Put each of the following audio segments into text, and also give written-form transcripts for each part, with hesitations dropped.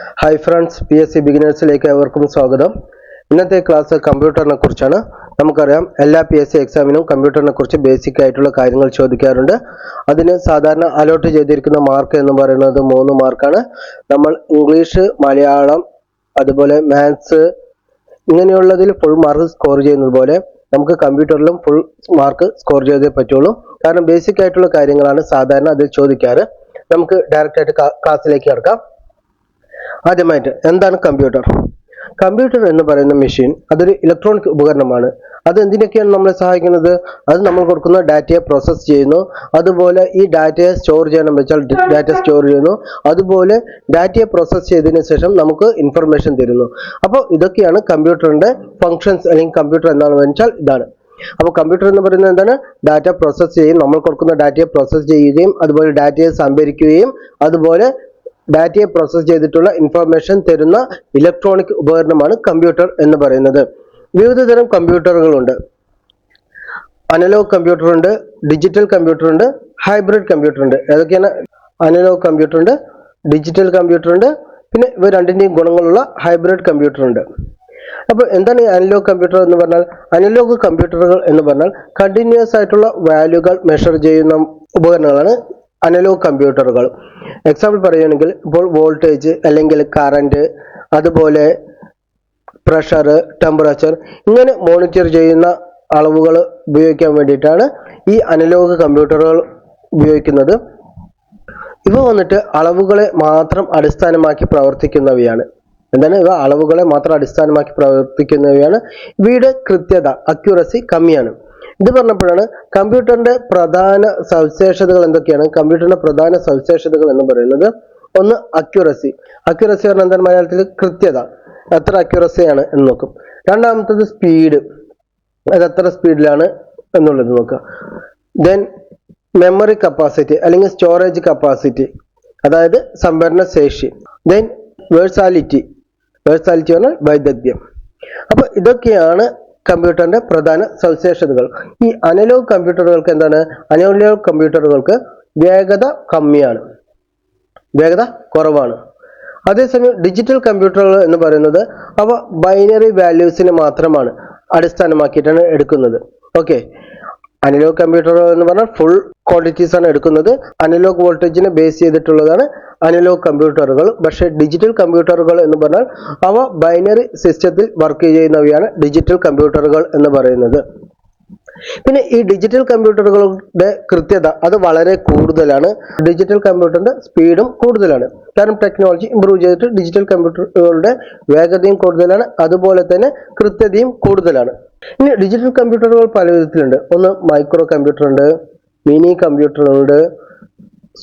Hi friends, PSC ബിഗിനേഴ്സിലേക്ക് ഏവർക്കും സ്വാഗതം. ഇന്നത്തെ ക്ലാസ് കമ്പ്യൂട്ടറിനെ കുറിച്ചാണ്. നമുക്കറിയാം എല്ലാ PSC എക്സാമിനും കമ്പ്യൂട്ടറിനെ കുറിച്ച് ബേസിക് ആയിട്ടുള്ള കാര്യങ്ങൾ ചോദിക്കാറുണ്ട്. അതിന് സാധാരണ അലോട്ട് ചെയ്തിരിക്കുന്ന മാർക്ക് എന്ന് പറയുന്നത് 3 മാർക്കാണ്. നമ്മൾ ഇംഗ്ലീഷ്, മലയാളം, അതുപോലെ മാത്സ് ഇങ്ങനെയുള്ളതിൽ ഫുൾ മാർക്ക് സ്കോർ ചെയ്യുന്നത് പോലെ നമുക്ക് കമ്പ്യൂട്ടറിലും ഫുൾ മാർക്ക് സ്കോർ ചെയ്തേ പറ്റുള്ളൂ. കാരണം ബേസിക് ആയിട്ടുള്ള കാര്യങ്ങളാണ് സാധാരണ അതിൽ ചോദിക്കാറ്. നമുക്ക് ഡയറക്റ്റ് ആയിട്ട് ക്ലാസ്സിലേക്ക് കടക്കാം. ആദ്യമായിട്ട് എന്താണ് കമ്പ്യൂട്ടർ? കമ്പ്യൂട്ടർ എന്ന് പറയുന്ന മെഷീൻ അതൊരു ഇലക്ട്രോണിക് ഉപകരണമാണ്. അത് എന്തിനൊക്കെയാണ് നമ്മളെ സഹായിക്കുന്നത്? അത് നമ്മൾ കൊടുക്കുന്ന ഡാറ്റയെ പ്രോസസ്സ് ചെയ്യുന്നു. അതുപോലെ ഈ ഡാറ്റയെ സ്റ്റോർ ചെയ്യണം വെച്ചാൽ ഡാറ്റ സ്റ്റോർ ചെയ്യുന്നു. അതുപോലെ ഡാറ്റയെ പ്രോസസ്സ് ചെയ്തതിനു ശേഷം നമുക്ക് ഇൻഫർമേഷൻ തരുന്നു. അപ്പോൾ ഇതൊക്കെയാണ് കമ്പ്യൂട്ടറിന്റെ ഫങ്ഷൻസ്. അല്ലെങ്കിൽ കമ്പ്യൂട്ടർ എന്താണെന്ന് വെച്ചാൽ ഇതാണ്. അപ്പോൾ കമ്പ്യൂട്ടർ എന്ന് പറയുന്നത് എന്താണ്? ഡാറ്റ പ്രോസസ്സ് ചെയ്യും, നമ്മൾ കൊടുക്കുന്ന ഡാറ്റയെ പ്രോസസ്സ് ചെയ്യുകയും അതുപോലെ ഡാറ്റയെ സംഭരിക്കുകയും അതുപോലെ ഡാറ്റയെ പ്രോസസ്സ് ചെയ്തിട്ടുള്ള ഇൻഫർമേഷൻ തരുന്ന ഇലക്ട്രോണിക് ഉപകരണമാണ് കമ്പ്യൂട്ടർ എന്ന് പറയുന്നത്. വിവിധ തരം കമ്പ്യൂട്ടറുകളുണ്ട്. അനലോഗ് കമ്പ്യൂട്ടർ ഉണ്ട്, ഡിജിറ്റൽ കമ്പ്യൂട്ടർ ഉണ്ട്, ഹൈബ്രിഡ് കമ്പ്യൂട്ടർ ഉണ്ട്. ഏതൊക്കെയാണ്? അനലോഗ് കമ്പ്യൂട്ടർ ഉണ്ട്, ഡിജിറ്റൽ കമ്പ്യൂട്ടർ ഉണ്ട്, പിന്നെ ഇവ രണ്ടിന്റെയും ഗുണങ്ങളുള്ള ഹൈബ്രിഡ് കമ്പ്യൂട്ടർ ഉണ്ട്. അപ്പോൾ എന്താണ് ഈ അനലോഗ് കമ്പ്യൂട്ടർ എന്ന് പറഞ്ഞാൽ? അനലോഗ് കമ്പ്യൂട്ടറുകൾ എന്ന് പറഞ്ഞാൽ കണ്ടിന്യൂസ് ആയിട്ടുള്ള വാല്യൂകൾ മെഷർ ചെയ്യുന്ന ഉപകരണങ്ങളാണ് അനലോഗ് കമ്പ്യൂട്ടറുകൾ. എക്സാമ്പിൾ പറയുകയാണെങ്കിൽ ഇപ്പോൾ വോൾട്ടേജ് അല്ലെങ്കിൽ കറന്റ്, അതുപോലെ പ്രഷർ, ടെമ്പറേച്ചർ ഇങ്ങനെ മോണിറ്റർ ചെയ്യുന്ന അളവുകൾ ഉപയോഗിക്കാൻ വേണ്ടിയിട്ടാണ് ഈ അനലോഗ് കമ്പ്യൂട്ടറുകൾ ഉപയോഗിക്കുന്നത്. ഇവ വന്നിട്ട് അളവുകളെ മാത്രം അടിസ്ഥാനമാക്കി പ്രവർത്തിക്കുന്നവയാണ്. എന്താണ്? ഇവ അളവുകളെ മാത്രം അടിസ്ഥാനമാക്കി പ്രവർത്തിക്കുന്നവയാണ്. ഇവയുടെ കൃത്യത, അക്യുറസി കമ്മിയാണ്. ഇത് പറഞ്ഞപ്പോഴാണ് കമ്പ്യൂട്ടറിന്റെ പ്രധാന സവിശേഷതകൾ എന്തൊക്കെയാണ്? കമ്പ്യൂട്ടറിന്റെ പ്രധാന സവിശേഷതകൾ എന്ന് പറയുന്നത് ഒന്ന് അക്യുറസി. അക്യുറസി പറഞ്ഞാൽ എന്താണ്? മലയാളത്തിൽ കൃത്യത, എത്ര അക്യുറസിയാണ് എന്ന് നോക്കും. രണ്ടാമത്തത് സ്പീഡ്, അത് എത്ര സ്പീഡിലാണ് എന്നുള്ളത് നോക്കുക. ദെൻ മെമ്മറി കപ്പാസിറ്റി അല്ലെങ്കിൽ സ്റ്റോറേജ് കപ്പാസിറ്റി, അതായത് സംഭരണ ശേഷി. ദെൻ വേഴ്സാലിറ്റി, വേഴ്സാലിറ്റി പറഞ്ഞാൽ വൈദഗ്ധ്യം. അപ്പൊ ഇതൊക്കെയാണ് കമ്പ്യൂട്ടറിന്റെ പ്രധാന സവിശേഷതകൾ. ഈ അനലോഗ് കമ്പ്യൂട്ടറുകൾക്ക് എന്താണ്? അനലോഗ് കമ്പ്യൂട്ടറുകൾക്ക് വേഗത കമ്മിയാണ്, വേഗത കുറവാണ്. അതേസമയം ഡിജിറ്റൽ കമ്പ്യൂട്ടറുകൾ എന്ന് പറയുന്നത് അവ ബൈനറി വാല്യൂസിനെ മാത്രമാണ് അടിസ്ഥാനമാക്കിയിട്ടാണ് എടുക്കുന്നത്. ഓക്കെ, അനലോഗ് കമ്പ്യൂട്ടറുകൾ എന്ന് പറഞ്ഞാൽ ഫുൾ ക്വാണ്ടിറ്റീസ് ആണ് എടുക്കുന്നത്. അനലോഗ് വോൾട്ടേജിനെ ബേസ് ചെയ്തിട്ടുള്ളതാണ് അനലോഗ് കമ്പ്യൂട്ടറുകൾ. പക്ഷേ ഡിജിറ്റൽ കമ്പ്യൂട്ടറുകൾ എന്ന് പറഞ്ഞാൽ അവ ബൈനറി സിസ്റ്റത്തിൽ വർക്ക് ചെയ്യുന്നവയാണ് ഡിജിറ്റൽ കമ്പ്യൂട്ടറുകൾ എന്ന് പറയുന്നത്. പിന്നെ ഈ ഡിജിറ്റൽ കമ്പ്യൂട്ടറുകളുടെ കൃത്യത അത് വളരെ കൂടുതലാണ്. ഡിജിറ്റൽ കമ്പ്യൂട്ടറിന്റെ സ്പീഡും കൂടുതലാണ്. കാരണം ടെക്നോളജി ഇംപ്രൂവ് ചെയ്തിട്ട് ഡിജിറ്റൽ കമ്പ്യൂട്ടറുകളുടെ വേഗതയും കൂടുതലാണ്, അതുപോലെ തന്നെ കൃത്യതയും കൂടുതലാണ്. ഇനി ഡിജിറ്റൽ കമ്പ്യൂട്ടറുകൾ പല വിധത്തിലുണ്ട്. ഒന്ന് മൈക്രോ കമ്പ്യൂട്ടർ ഉണ്ട്, മിനി കമ്പ്യൂട്ടർ ഉണ്ട്,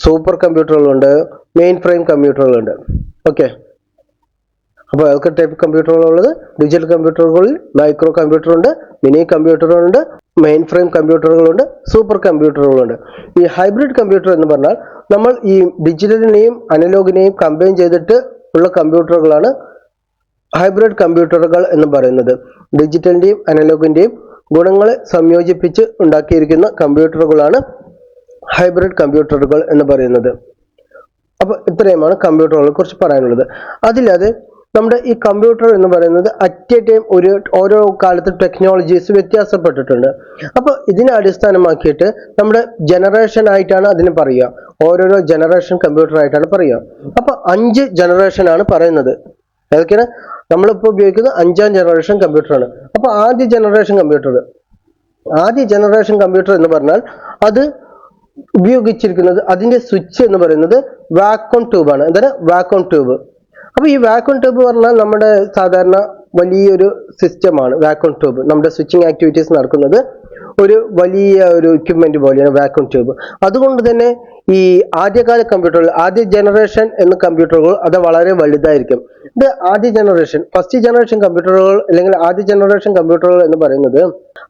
സൂപ്പർ കമ്പ്യൂട്ടറുകളുണ്ട്, മെയിൻ ഫ്രെയിം കമ്പ്യൂട്ടറുകളുണ്ട്. ഓക്കെ, അപ്പോൾ ഏതൊക്കെ ടൈപ്പ് കമ്പ്യൂട്ടറുകളുള്ളത്? ഡിജിറ്റൽ കമ്പ്യൂട്ടറുകളിൽ മൈക്രോ കമ്പ്യൂട്ടർ ഉണ്ട്, മിനി കമ്പ്യൂട്ടറുകളുണ്ട്, മെയിൻ ഫ്രെയിം കമ്പ്യൂട്ടറുകളുണ്ട്, സൂപ്പർ കമ്പ്യൂട്ടറുകളുണ്ട്. ഈ ഹൈബ്രിഡ് കമ്പ്യൂട്ടർ എന്ന് പറഞ്ഞാൽ നമ്മൾ ഈ ഡിജിറ്റലിനെയും അനലോഗിനെയും കമ്പൈൻ ചെയ്തിട്ട് ഉള്ള കമ്പ്യൂട്ടറുകളാണ് ഹൈബ്രിഡ് കമ്പ്യൂട്ടറുകൾ എന്ന് പറയുന്നത്. ഡിജിറ്റലിന്റെയും അനലോഗിന്റെയും ഗുണങ്ങളെ സംയോജിപ്പിച്ച് ഉണ്ടാക്കിയിരിക്കുന്ന കമ്പ്യൂട്ടറുകളാണ് ഹൈബ്രിഡ് കമ്പ്യൂട്ടറുകൾ എന്ന് പറയുന്നത്. അപ്പൊ ഇത്രയുമാണ് കമ്പ്യൂട്ടറുകളെ കുറിച്ച് പറയാനുള്ളത്. അതില്ലാതെ നമ്മുടെ ഈ കമ്പ്യൂട്ടർ എന്ന് പറയുന്നത് അറ്റ് എ ടൈം ഓരോ കാലത്ത് ടെക്നോളജീസ് വ്യത്യാസപ്പെട്ടിട്ടുണ്ട്. അപ്പോൾ ഇതിനെ അടിസ്ഥാനമാക്കിയിട്ട് നമ്മുടെ ജനറേഷൻ ആയിട്ടാണ് അതിന് പറയുക. ഓരോരോ ജനറേഷൻ കമ്പ്യൂട്ടർ ആയിട്ടാണ് പറയുക. അപ്പൊ 5 ജനറേഷൻ ആണ് പറയുന്നത്. ഏതൊക്കെയാണ്? നമ്മളിപ്പോൾ ഉപയോഗിക്കുന്നത് 5ാം ജനറേഷൻ കമ്പ്യൂട്ടറാണ്. അപ്പൊ ആദ്യ ജനറേഷൻ കമ്പ്യൂട്ടർ എന്ന് പറഞ്ഞാൽ അത് ഉപയോഗിച്ചിരിക്കുന്നത്, അതിന്റെ സ്വിച്ച് എന്ന് പറയുന്നത് വാക്വം ട്യൂബ് ആണ്. എന്താണ്? Vacuum tube. അപ്പൊ ഈ വാക്വം ട്യൂബ് പറഞ്ഞാൽ നമ്മുടെ സാധാരണ വലിയൊരു സിസ്റ്റമാണ് വാക്വം ട്യൂബ്. നമ്മുടെ സ്വിച്ചിങ് ആക്ടിവിറ്റീസ് നടക്കുന്നത് ഒരു വലിയ ഒരു എക്യുപ്മെന്റ് പോലെയാണ് വാക്വം ട്യൂബ്. അതുകൊണ്ട് തന്നെ ഈ ആദ്യകാല കമ്പ്യൂട്ടറുകൾ, ആദ്യ ജനറേഷൻ എന്ന കമ്പ്യൂട്ടറുകൾ അത് വളരെ വലുതായിരിക്കും. ഇത് ആദ്യ ജനറേഷൻ, ഫസ്റ്റ് ജനറേഷൻ കമ്പ്യൂട്ടറുകൾ അല്ലെങ്കിൽ ആദ്യ ജനറേഷൻ കമ്പ്യൂട്ടറുകൾ എന്ന് പറയുന്നത്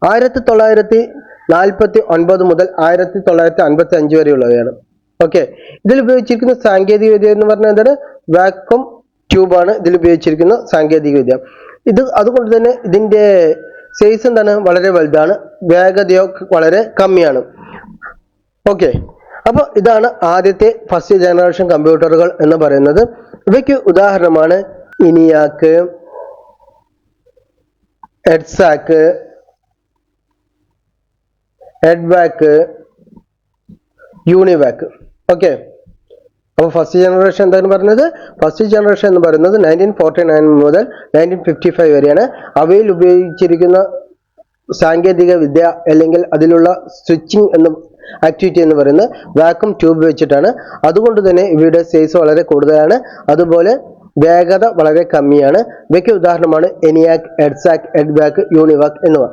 1949 മുതൽ 1955 വരെയുള്ളവയാണ്. ഓക്കെ, ഇതിൽ ഉപയോഗിച്ചിരിക്കുന്ന സാങ്കേതിക വിദ്യ എന്ന് പറഞ്ഞാൽ എന്താണ്? വാക്വം ട്യൂബാണ് ഇതിൽ ഉപയോഗിച്ചിരിക്കുന്ന സാങ്കേതിക വിദ്യ. അതുകൊണ്ട് തന്നെ ഇതിന്റെ സൈസ് എന്താണ്? വളരെ വലുതാണ്, വേഗതയോ വളരെ കമ്മിയാണ്. ഓക്കെ, അപ്പോൾ ഇതാണ് ആദ്യത്തെ ഫസ്റ്റ് ജനറേഷൻ കമ്പ്യൂട്ടറുകൾ എന്ന് പറയുന്നത്. ഇവയ്ക്ക് ഉദാഹരണമാണ് ഇനിയാക്ക്, എഡ്സാക്ക്, എഡ്വാക്ക്, യൂണിവാക്ക്. ഓക്കെ, അപ്പോൾ ഫസ്റ്റ് ജനറേഷൻ എന്താണ് പറയുന്നത്? ഫസ്റ്റ് ജനറേഷൻ എന്ന് പറയുന്നത് 1949 മുതൽ 1955 വരെയാണ്. അവയിൽ ഉപയോഗിച്ചിരിക്കുന്ന സാങ്കേതിക വിദ്യ അല്ലെങ്കിൽ അതിലുള്ള സ്വിച്ചിങ് എന്ന ആക്ടിവിറ്റി എന്ന് പറയുന്നത് വാക്വം ട്യൂബ് വെച്ചിട്ടാണ്. അതുകൊണ്ട് തന്നെ ഇവയുടെ സൈസ് വളരെ കൂടുതലാണ്, അതുപോലെ വേഗത വളരെ കമ്മിയാണ്. ഇവയ്ക്ക് ഉദാഹരണമാണ് ENIAC, EDSAC, EDVAC, UNIVAC എന്നിവ.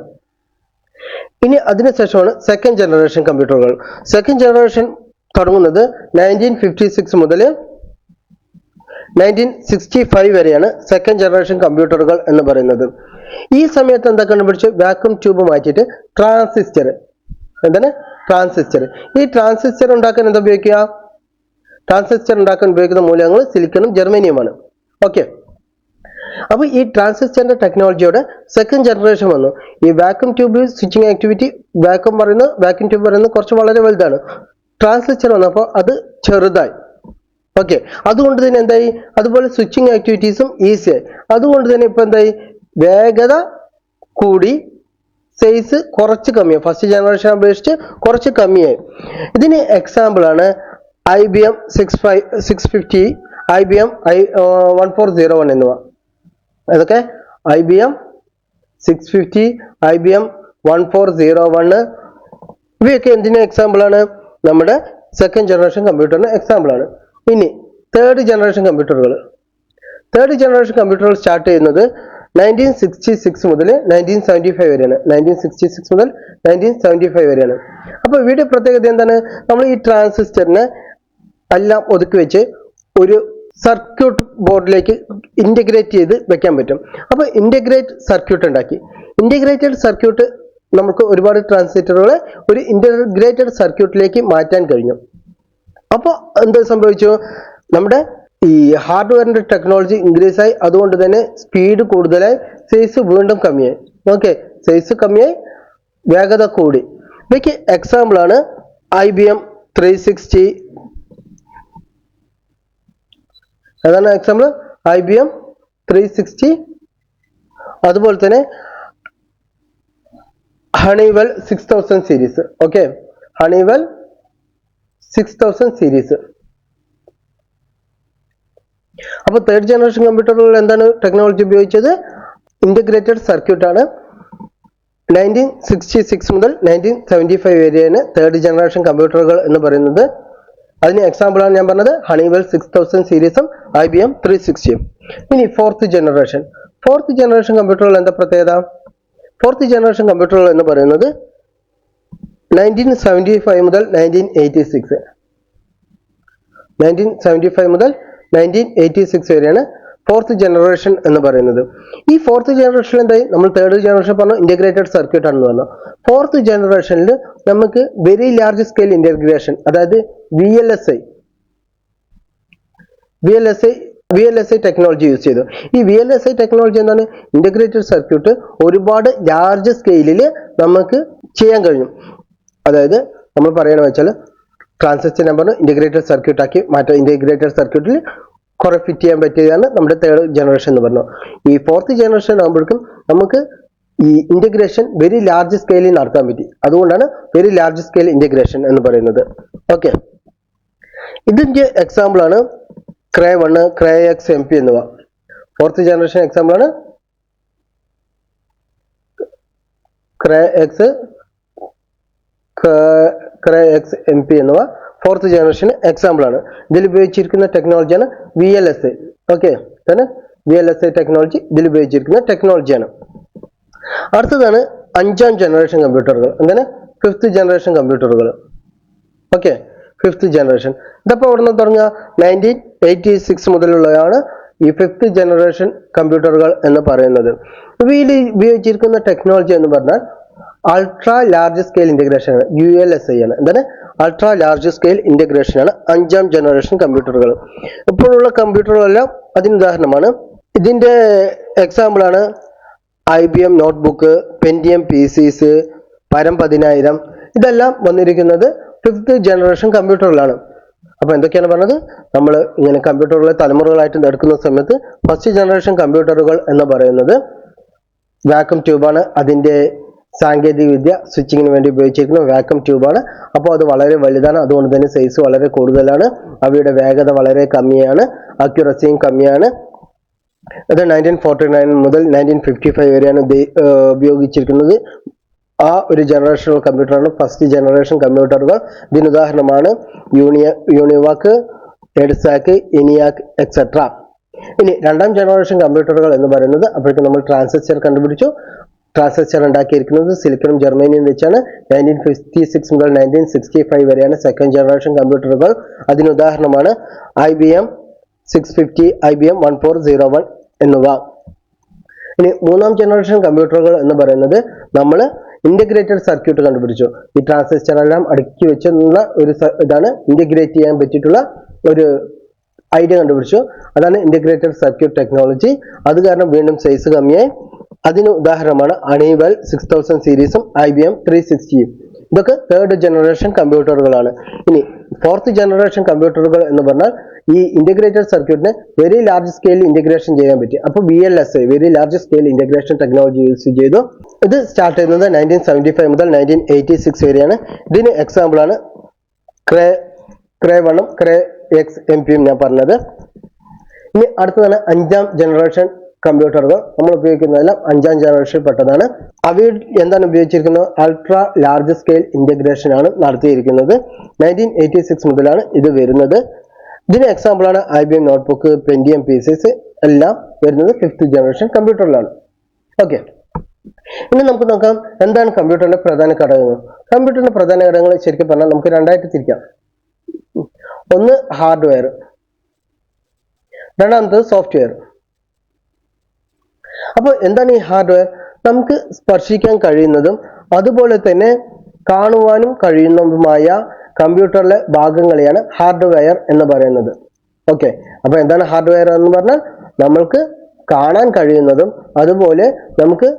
ഇനി അതിനുശേഷമാണ് സെക്കൻഡ് ജനറേഷൻ കമ്പ്യൂട്ടറുകൾ. സെക്കൻഡ് ജനറേഷൻ തുടങ്ങുന്നത് 1956 മുതൽ 1965 വരെയാണ് സെക്കൻഡ് ജനറേഷൻ കമ്പ്യൂട്ടറുകൾ എന്ന് പറയുന്നത്. ഈ സമയത്ത് എന്താ കണ്ടുപിടിച്ച്? വാക്വം ട്യൂബ് മാറ്റിയിട്ട് ട്രാൻസിസ്റ്റർ. എന്താണ്? ട്രാൻസിസ്റ്റർ. ഈ ട്രാൻസിസ്റ്റർ ഉണ്ടാക്കാൻ എന്താ ഉപയോഗിക്കുക? ട്രാൻസിസ്റ്റർ ഉണ്ടാക്കാൻ ഉപയോഗിക്കുന്ന മൂലകങ്ങൾ സിലിക്കണും ജർമ്മേനിയുമാണ്. ഓക്കെ, അപ്പോൾ ഈ ട്രാൻസിസ്റ്ററിന്റെ ടെക്നോളജിയോടെ സെക്കൻഡ് ജനറേഷൻ വന്നു. ഈ vacuum tube switching activity vacuum tube പറയുന്നത് കുറച്ച് വളരെ വലുതാണ്. ട്രാൻസിസ്റ്റർ വന്നപ്പോൾ അത് ചെറുതായി. ഓക്കെ, അതുകൊണ്ട് തന്നെ എന്തായി? അതുപോലെ സ്വിച്ചിങ് ആക്ടിവിറ്റീസും ഈസിയായി. അതുകൊണ്ട് തന്നെ ഇപ്പൊ എന്തായി? വേഗത കൂടി, സൈസ് കുറച്ച് കമ്മിയായി. ഫസ്റ്റ് ജനറേഷൻ അപേക്ഷിച്ച് കുറച്ച് കമ്മിയായി. ഇതിന് എക്സാമ്പിൾ ആണ് IBM 650, IBM 1401 എന്നിവ. അതൊക്കെ IBM 650, IBM 1401 ഇവയൊക്കെ എന്തിന് എക്സാമ്പിൾ ആണ്? നമ്മുടെ സെക്കൻഡ് ജനറേഷൻ കമ്പ്യൂട്ടറിന് എക്സാമ്പിൾ ആണ്. ഇനി തേർഡ് ജനറേഷൻ കമ്പ്യൂട്ടറുകൾ. തേർഡ് ജനറേഷൻ കമ്പ്യൂട്ടറുകൾ സ്റ്റാർട്ട് ചെയ്യുന്നത് 1966 മുതൽ 1975 വരെയാണ്. 1966 മുതൽ 1975 വരെയാണ്. അപ്പോൾ ഇവയുടെ പ്രത്യേകത എന്താണ്? നമ്മൾ ഈ ട്രാൻസിസ്റ്ററിനെ എല്ലാം ഒതുക്കി വെച്ച് ഒരു സർക്യൂട്ട് ബോർഡിലേക്ക് ഇന്റഗ്രേറ്റ് ചെയ്ത് വെക്കാൻ പറ്റും. അപ്പോൾ ഇന്റഗ്രേറ്റ് സർക്യൂട്ട് ഉണ്ടാക്കി. ഇന്റഗ്രേറ്റഡ് സർക്യൂട്ട് നമുക്ക് ഒരുപാട് ട്രാൻസിസ്റ്ററുകളെ ഒരു ഇന്റഗ്രേറ്റഡ് സർക്യൂട്ടിലേക്ക് മാറ്റാൻ കഴിഞ്ഞു. അപ്പോൾ എന്ത് സംഭവിച്ചു? നമ്മുടെ ഈ ഹാർഡ്വെയറിന്റെ ടെക്നോളജി ഇൻക്രീസ് ആയി, അതുകൊണ്ട് തന്നെ സ്പീഡ് കൂടുതലായി, സൈസ് വീണ്ടും കമ്മിയായി. ഓക്കെ, സൈസ് കമ്മിയായി, വേഗത കൂടി. ഇവയ്ക്ക് എക്സാമ്പിൾ ആണ് IBM 360. അതാണ് എക്സാമ്പിൾ IBM 360. അതുപോലെ തന്നെ Honeywell 6000 series. Okay, Honeywell 6000 series. അപ്പോൾ തേർഡ് ജനറേഷൻ കമ്പ്യൂട്ടറുകൾ എന്താണ് ടെക്നോളജി ഉപയോഗിച്ചത്? ഇന്റഗ്രേറ്റഡ് സർക്യൂട്ട് ആണ്. 1966 മുതൽ 1975 വരെയാണ് തേർഡ് ജനറേഷൻ കമ്പ്യൂട്ടറുകൾ എന്ന് പറയുന്നത്. അതിന് എക്സാമ്പിൾ ആണ് ഞാൻ പറഞ്ഞത് Honeywell 6000 സീരീസും IBM 360. ഇനി ഫോർത്ത് ജനറേഷൻ. ഫോർത്ത് ജനറേഷൻ കമ്പ്യൂട്ടറുകൾ എന്താ പ്രത്യേകത? ഫോർത്ത് ജനറേഷൻ കമ്പ്യൂട്ടറുകൾ എന്ന് പറയുന്നത് 1975 മുതൽ 1986. 1975 മുതൽ 1986 വരെയാണ് ഫോർത്ത് ജനറേഷൻ എന്ന് പറയുന്നത്. ഈ ഫോർത്ത് ജനറേഷൻ എന്തായി? നമ്മൾ തേർഡ് ജനറേഷൻ പറഞ്ഞു ഇന്റഗ്രേറ്റഡ് സർക്യൂട്ട് ആണെന്ന് പറഞ്ഞു. ഫോർത്ത് ജനറേഷനിൽ നമുക്ക് വെരി ലാർജ് സ്കെയിൽ ഇന്റഗ്രേഷൻ, അതായത് VLSI ടെക്നോളജി യൂസ് ചെയ്തു. ഈ VLSI ടെക്നോളജി എന്താണ്? ഇന്റഗ്രേറ്റഡ് സർക്യൂട്ട് ഒരുപാട് ലാർജ് സ്കെയിലിൽ നമുക്ക് ചെയ്യാൻ കഴിഞ്ഞു. അതായത് നമ്മൾ പറയണമെന്ന് വെച്ചാൽ ട്രാൻസിസ്റ്റർ നമ്പർ ഇന്റഗ്രേറ്റഡ് സർക്യൂട്ട് ആക്കി മാറ്റാം. ഇന്റഗ്രേറ്റഡ് സർക്യൂട്ടിൽ കുറെ ഫിറ്റ് ചെയ്യാൻ പറ്റിയതാണ് നമ്മുടെ തേർഡ് ജനറേഷൻ എന്ന് പറഞ്ഞു. ഈ ഫോർത്ത് ജനറേഷൻ ആകുമ്പോഴേക്കും നമുക്ക് ഈ ഇന്റഗ്രേഷൻ വെരി ലാർജ് സ്കെയിലിൽ നടത്താൻ പറ്റി. അതുകൊണ്ടാണ് വെരി ലാർജ് സ്കെയിൽ ഇന്റഗ്രേഷൻ എന്ന് പറയുന്നത്. ഓക്കെ, ഇതിന്റെ എക്സാമ്പിൾ ആണ് Cray 1, Cray X MP എന്നിവ. ഫോർത്ത് ജനറേഷൻ എക്സാമ്പിൾ ആണ് Cray X MP എന്നിവ ഫോർത്ത് ജനറേഷൻ എക്സാമ്പിൾ ആണ്. ഇതിൽ ഉപയോഗിച്ചിരിക്കുന്ന ടെക്നോളജിയാണ് VLSI. ഓക്കെ, VLSI ടെക്നോളജി ഇതിൽ ഉപയോഗിച്ചിരിക്കുന്ന ടെക്നോളജിയാണ്. അടുത്തതാണ് അഞ്ചാം ജനറേഷൻ കമ്പ്യൂട്ടറുകൾ. എന്താണ്? ഫിഫ്ത്ത് ജനറേഷൻ കമ്പ്യൂട്ടറുകൾ. Okay, fifth generation. ഇതപ്പോൾ അവിടെ നിന്ന് തുടങ്ങുക 1986 മുതലുള്ളതാണ് ഈ ഫിഫ്ത്ത് ജനറേഷൻ കമ്പ്യൂട്ടറുകൾ എന്ന് പറയുന്നത്. ഇവയിൽ ഉപയോഗിച്ചിരിക്കുന്ന ടെക്നോളജി എന്ന് പറഞ്ഞാൽ അൾട്രാ ലാർജ് സ്കെയിൽ ഇന്റഗ്രേഷൻ ആണ്, ULSI ആണ്. എന്താണ്? അൾട്രാ ലാർജ് സ്കെയിൽ ഇന്റഗ്രേഷൻ ആണ് അഞ്ചാം ജനറേഷൻ കമ്പ്യൂട്ടറുകൾ. ഇപ്പോഴുള്ള കമ്പ്യൂട്ടറുകളെല്ലാം അതിന് ഉദാഹരണമാണ്. ഇതിന്റെ എക്സാമ്പിൾ ആണ് IBM നോട്ട്ബുക്ക്, Pentium PCs, പരം 10000. ഇതെല്ലാം വന്നിരിക്കുന്നത് 5th ജനറേഷൻ കമ്പ്യൂട്ടറിലാണ്. അപ്പോൾ എന്തൊക്കെയാണ് പറഞ്ഞത്? നമ്മൾ ഇങ്ങനെ കമ്പ്യൂട്ടറുകളെ തലമുറകളായിട്ട് എടുക്കുന്ന സമയത്ത് ഫസ്റ്റ് ജനറേഷൻ കമ്പ്യൂട്ടറുകൾ എന്ന് പറയുന്നത് വാക്വം ട്യൂബാണ്. അതിൻ്റെ സാങ്കേതിക വിദ്യ സ്വിച്ചിങ്ങിന് വേണ്ടി ഉപയോഗിച്ചിരിക്കുന്ന വാക്വം ട്യൂബാണ്. അപ്പോൾ അത് വളരെ വലുതാണ്, അതുകൊണ്ട് തന്നെ സൈസ് വളരെ കൂടുതലാണ്. അവയുടെ വേഗത വളരെ കമ്മിയാണ്, അക്യുറസിയും കമ്മിയാണ്. അത് 1949 മുതൽ 1955 വരെയാണ് ഉപയോഗിച്ചിരിക്കുന്നത്. ആ ഒരു ജനറേഷൻ കമ്പ്യൂട്ടറാണ് ഫസ്റ്റ് ജനറേഷൻ കമ്പ്യൂട്ടറുകൾ. ഇതിന് ഉദാഹരണമാണ് യൂണിവാക്ക്, എഡ്സാക്ക്, ഇനിയാക്ക് എക്സെട്ര. ഇനി രണ്ടാം ജനറേഷൻ കമ്പ്യൂട്ടറുകൾ എന്ന് പറയുന്നത്, അപ്പോഴേക്കും നമ്മൾ ട്രാൻസിസ്റ്റർ കണ്ടുപിടിച്ചു. ട്രാൻസിസ്റ്റർ ഉണ്ടാക്കിയിരിക്കുന്നത് സിലിക്കണും ജർമ്മനിയും വെച്ചാണ്. 1956 മുതൽ 1965 വരെയാണ് സെക്കൻഡ് ജനറേഷൻ കമ്പ്യൂട്ടറുകൾ. അതിന് ഉദാഹരണമാണ് IBM 650, IBM 1401 എന്നിവ. ഇനി മൂന്നാം ജനറേഷൻ കമ്പ്യൂട്ടറുകൾ എന്ന് പറയുന്നത് നമ്മൾ ഇന്റഗ്രേറ്റഡ് സർക്യൂട്ട് കണ്ടുപിടിച്ചു. ഈ ട്രാൻസിസ്റ്റർ എല്ലാം അടുക്കി വെച്ചുള്ള ഒരു ഇതാണ് ഇന്റഗ്രേറ്റ് ചെയ്യാൻ പറ്റിയിട്ടുള്ള ഒരു ഐഡിയ കണ്ടുപിടിച്ചു. അതാണ് ഇന്റഗ്രേറ്റഡ് സർക്യൂട്ട് ടെക്നോളജി. അത് കാരണം വീണ്ടും സൈസ് കമ്മിയായി. അതിന് ഉദാഹരണമാണ് അണീവൽ 6000 സീരീസും IBM 360. ഇതൊക്കെ തേർഡ് ജനറേഷൻ കമ്പ്യൂട്ടറുകളാണ്. ഇനി ഫോർത്ത് ജനറേഷൻ കമ്പ്യൂട്ടറുകൾ എന്ന് പറഞ്ഞാൽ ഈ ഇന്റഗ്രേറ്റഡ് സർക്യൂട്ടിനെ വെരി ലാർജ് സ്കെയിൽ ഇന്റഗ്രേഷൻ ചെയ്യാൻ പറ്റി. അപ്പോൾ VLSI very large scale integration technology use ചെയ്തു. ഇത് സ്റ്റാർട്ട് ചെയ്യുന്നത് 1975 മുതൽ 1986 വരെയാണ്. ഇതിന് എക്സാമ്പിൾ ആണ് ക്രേ 1ഉം ക്രേ XMPയും ഞാൻ പറഞ്ഞത്. ഇനി അടുത്തതാണ് അഞ്ചാം ജനറേഷൻ കമ്പ്യൂട്ടറുകൾ. നമ്മൾ ഉപയോഗിക്കുന്നതെല്ലാം അഞ്ചാം ജനറേഷനിൽ പെട്ടതാണ്. അവയിൽ എന്താണ് ഉപയോഗിച്ചിരിക്കുന്നത്? അൾട്രാ ലാർജ് സ്കെയിൽ ഇന്റഗ്രേഷൻ ആണ് നടത്തിയിരിക്കുന്നത്. 1986 മുതലാണ് ഇത് വരുന്നത്. ഇതിന് എക്സാമ്പിൾ ആണ് IBM നോട്ട്ബുക്ക്, പെന്റിയം PCs എല്ലാം വരുന്നത് 5th ജനറേഷൻ കമ്പ്യൂട്ടറിലാണ്. ഓക്കെ, ഇനി നമുക്ക് നോക്കാം എന്താണ് കമ്പ്യൂട്ടറിന്റെ പ്രധാന ഘടകങ്ങൾ. കമ്പ്യൂട്ടറിന്റെ പ്രധാന ഘടകങ്ങൾ ശരിക്കും പറഞ്ഞാൽ നമുക്ക് രണ്ടായിട്ട് തിരിക്കാം. ഒന്ന് ഹാർഡ്വെയർ, രണ്ടാമത്തത് സോഫ്റ്റ്വെയർ. അപ്പോൾ എന്താണ് ഈ ഹാർഡ്വെയർ? നമുക്ക് സ്പർശിക്കാൻ കഴിയുന്നതും അതുപോലെ തന്നെ കാണുവാനും കഴിയുന്നതുമായ കമ്പ്യൂട്ടറിലെ ഭാഗങ്ങളെയാണ് ഹാർഡ്വെയർ എന്ന് പറയുന്നത്. ഓക്കെ, അപ്പോൾ എന്താണ് ഹാർഡ്വെയർ എന്ന് പറഞ്ഞാൽ നമ്മൾക്ക് കാണാൻ കഴിയുന്നതും അതുപോലെ നമുക്ക്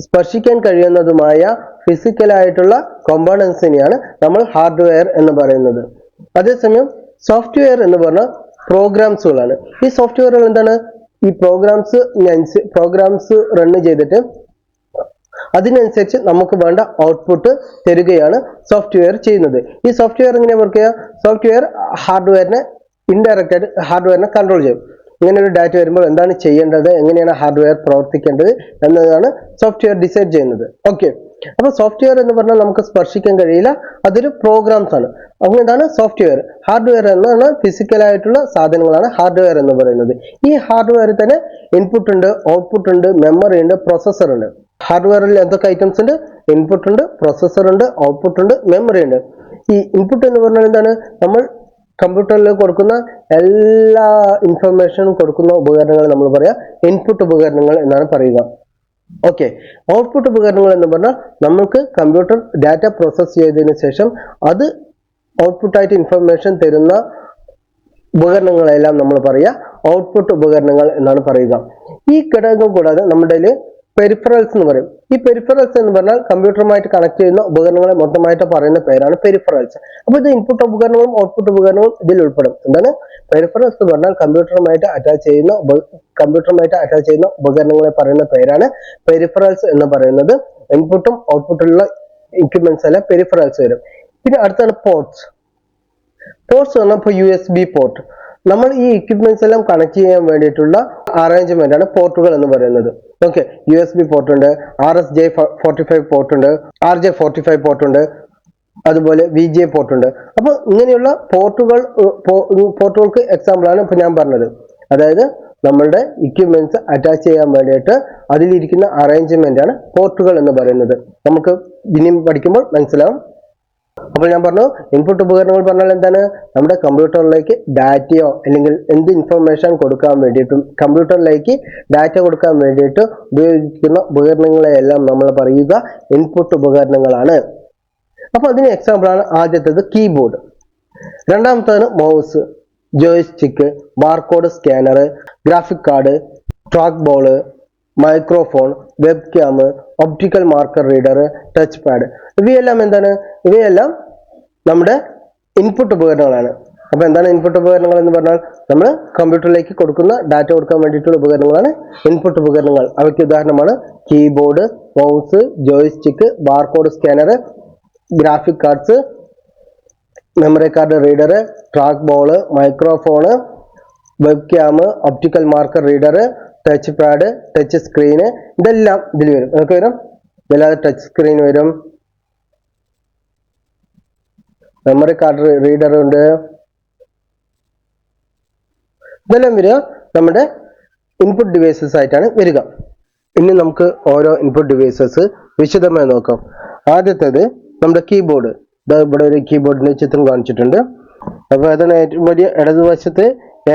സ്പർശിക്കാൻ കഴിയുന്നതുമായ ഫിസിക്കലായിട്ടുള്ള കോമ്പണൻസിനെയാണ് നമ്മൾ ഹാർഡ്വെയർ എന്ന് പറയുന്നത്. അതേസമയം സോഫ്റ്റ്വെയർ എന്ന് പറഞ്ഞാൽ പ്രോഗ്രാംസുകളാണ്. ഈ സോഫ്റ്റ്വെയറുകൾ എന്താണ്? ഈ പ്രോഗ്രാംസ് റൺ ചെയ്തിട്ട് അതിനനുസരിച്ച് നമുക്ക് വേണ്ട ഔട്ട്പുട്ട് തരികയാണ് സോഫ്റ്റ്വെയർ ചെയ്യുന്നത്. ഈ സോഫ്റ്റ്വെയർ എങ്ങനെ വർക്ക് ചെയ്യുക? സോഫ്റ്റ്വെയർ ഹാർഡ്വെയറിനെ ഇൻഡയറക്റ്റ് ആയിട്ട് ഹാർഡ്വെയറിനെ കൺട്രോൾ ചെയ്യും. ഇങ്ങനെ ഒരു ഡാറ്റ വരുമ്പോൾ എന്താണ് ചെയ്യേണ്ടത്, എങ്ങനെയാണ് ഹാർഡ്വെയർ പ്രവർത്തിക്കേണ്ടത് എന്നതാണ് സോഫ്റ്റ്വെയർ ഡിസൈഡ് ചെയ്യുന്നത്. ഓക്കെ, അപ്പോൾ സോഫ്റ്റ്വെയർ എന്ന് പറഞ്ഞാൽ നമുക്ക് സ്പർശിക്കാൻ കഴിയില്ല, അതൊരു പ്രോഗ്രാംസ് ആണ്. അങ്ങനെയാണ് സോഫ്റ്റ്വെയർ. ഹാർഡ്വെയർ എന്ന് പറഞ്ഞാൽ ഫിസിക്കലായിട്ടുള്ള സാധനങ്ങളാണ് ഹാർഡ്വെയർ എന്ന് പറയുന്നത്. ഈ ഹാർഡ്വെയറിൽ തന്നെ ഇൻപുട്ട് ഉണ്ട്, ഔട്ട്പുട്ട് ഉണ്ട്, മെമ്മറി ഉണ്ട്, പ്രൊസസ്സർ ഉണ്ട്. ഹാർഡ്വെയറിൽ എന്തൊക്കെ ഐറ്റംസ് ഉണ്ട്? ഇൻപുട്ട് ഉണ്ട്, പ്രൊസസ്സർ ഉണ്ട്, ഔട്ട്പുട്ട് ഉണ്ട്, മെമ്മറി ഉണ്ട്. ഈ ഇൻപുട്ട് എന്ന് പറഞ്ഞാൽ എന്താണ്? നമ്മൾ കമ്പ്യൂട്ടറിൽ കൊടുക്കുന്ന എല്ലാ ഇൻഫർമേഷനും കൊടുക്കുന്ന ഉപകരണങ്ങൾ നമ്മൾ പറയാം ഇൻപുട്ട് ഉപകരണങ്ങൾ എന്നാണ് പറയുക. ഓക്കെ, ഔട്ട്പുട്ട് ഉപകരണങ്ങൾ എന്ന് പറഞ്ഞാൽ നമുക്ക് കമ്പ്യൂട്ടർ ഡാറ്റ പ്രോസസ് ചെയ്തതിനു ശേഷം അത് ഔട്ട്പുട്ടായിട്ട് ഇൻഫർമേഷൻ തരുന്ന ഉപകരണങ്ങളെല്ലാം നമ്മൾ പറയുക ഔട്ട്പുട്ട് ഉപകരണങ്ങൾ എന്നാണ് പറയുക. ഈ ഘടകം കൂടാതെ നമ്മുടെ പെരിഫറൽസ് എന്ന് പറയും. ഈ പെരിഫറൽസ് എന്ന് പറഞ്ഞാൽ കമ്പ്യൂട്ടറുമായിട്ട് കണക്ട് ചെയ്യുന്ന ഉപകരണങ്ങളെ മൊത്തമായിട്ട് പറയുന്ന പേരാണ് പെരിഫറൽസ്. അപ്പോൾ ഇത് ഇൻപുട്ട് ഉപകരണങ്ങളും ഔട്ട്പുട്ട് ഉപകരണങ്ങളും ഇതിൽ ഉൾപ്പെടും. എന്താണ് പെരിഫറൽസ് എന്ന് പറഞ്ഞാൽ? കമ്പ്യൂട്ടറുമായിട്ട് അറ്റാച്ച് ചെയ്യുന്ന ഉപകരണങ്ങളെ പറയുന്ന പേരാണ് പെരിഫറൽസ് എന്ന് പറയുന്നത്. ഇൻപുട്ടും ഔട്ട്പുട്ടിലുള്ള ഇക്വിപ്മെന്റ്സ് എല്ലാം പെരിഫറൽസ് വരും. പിന്നെ അടുത്താണ് പോർട്സ്. പോർട്സ് പറഞ്ഞാൽ ഇപ്പോൾ USB പോർട്ട്. നമ്മൾ ഈ ഇക്വിപ്മെന്റ്സ് എല്ലാം കണക്ട് ചെയ്യാൻ വേണ്ടിയിട്ടുള്ള അറേഞ്ച്മെന്റ് ആണ് പോർട്ടുകൾ എന്ന് പറയുന്നത്. ഓക്കെ, USB പോർട്ട് ഉണ്ട്, RSJ45 പോർട്ട് ഉണ്ട്, RJ45 പോർട്ട് ഉണ്ട്, അതുപോലെ VGA പോർട്ട് ഉണ്ട്. അപ്പോൾ ഇങ്ങനെയുള്ള പോർട്ടുകൾക്ക് എക്സാമ്പിൾ ആണ് ഇപ്പൊ ഞാൻ പറഞ്ഞത്. അതായത് നമ്മളുടെ ഇക്വിപ്മെന്റ്സ് അറ്റാച്ച് ചെയ്യാൻ വേണ്ടിയിട്ട് അതിലിരിക്കുന്ന അറേഞ്ച്മെന്റ് ആണ് പോർട്ടുകൾ എന്ന് പറയുന്നത്. നമുക്ക് ഇനിയും പഠിക്കുമ്പോൾ മനസ്സിലാവും. അപ്പോൾ ഞാൻ പറഞ്ഞു ഇൻപുട്ട് ഉപകരണങ്ങൾ പറഞ്ഞാൽ എന്താണ്? നമ്മുടെ കമ്പ്യൂട്ടറിലേക്ക് ഡാറ്റയോ അല്ലെങ്കിൽ എന്ത് ഇൻഫർമേഷൻ കൊടുക്കാൻ വേണ്ടിയിട്ടും കമ്പ്യൂട്ടറിലേക്ക് ഡാറ്റ കൊടുക്കാൻ വേണ്ടിയിട്ട് ഉപയോഗിക്കുന്ന ഉപകരണങ്ങളെയെല്ലാം നമ്മൾ പറയുക ഇൻപുട്ട് ഉപകരണങ്ങളാണ്. അപ്പോൾ അതിന് എക്സാമ്പിൾ ആണ് ആദ്യത്തേത് കീബോർഡ്, രണ്ടാമത്തേതാണ് mouse, joystick, barcode scanner, graphic card, track ball, microphone, web cam, optical marker reader, touch pad. ഇവയെല്ലാം എന്താണ്? ഇവയെല്ലാം നമ്മുടെ ഇൻപുട്ട് ഉപകരണങ്ങളാണ്. അപ്പോൾ എന്താണ് ഇൻപുട്ട് ഉപകരണങ്ങൾ എന്ന് പറഞ്ഞാൽ നമ്മൾ കമ്പ്യൂട്ടറിലേക്ക് കൊടുക്കുന്ന ഡാറ്റ കൊടുക്കാൻ വേണ്ടിയിട്ടുള്ള ഉപകരണങ്ങളാണ് ഇൻപുട്ട് ഉപകരണങ്ങൾ. അവയ്ക്ക് ഉദാഹരണമാണ് keyboard, mouse, joystick, barcode scanner, graphic cards, memory card reader, track ball, microphone, web cam, optical marker reader, touch pad, touch screen, ഇതെല്ലാം ഇതിൽ വരും. അതൊക്കെ വരും. ഇതല്ലാതെ ടച്ച് സ്ക്രീൻ വരും, മെമ്മറി കാർഡ് റീഡർ ഉണ്ട്, ഇതെല്ലാം വരിക നമ്മുടെ ഇൻപുട്ട് ഡിവൈസസ് ആയിട്ടാണ് വരിക. ഇനി നമുക്ക് ഓരോ ഇൻപുട്ട് ഡിവൈസസ് വിശദമായി നോക്കാം. ആദ്യത്തേത് നമ്മുടെ കീബോർഡ്. ഇവിടെ ഒരു കീബോർഡിന്റെ ചിത്രം കാണിച്ചിട്ടുണ്ട്. അപ്പോൾ അതാണ് ഏറ്റവും വലിയ ഇടതുവശത്ത്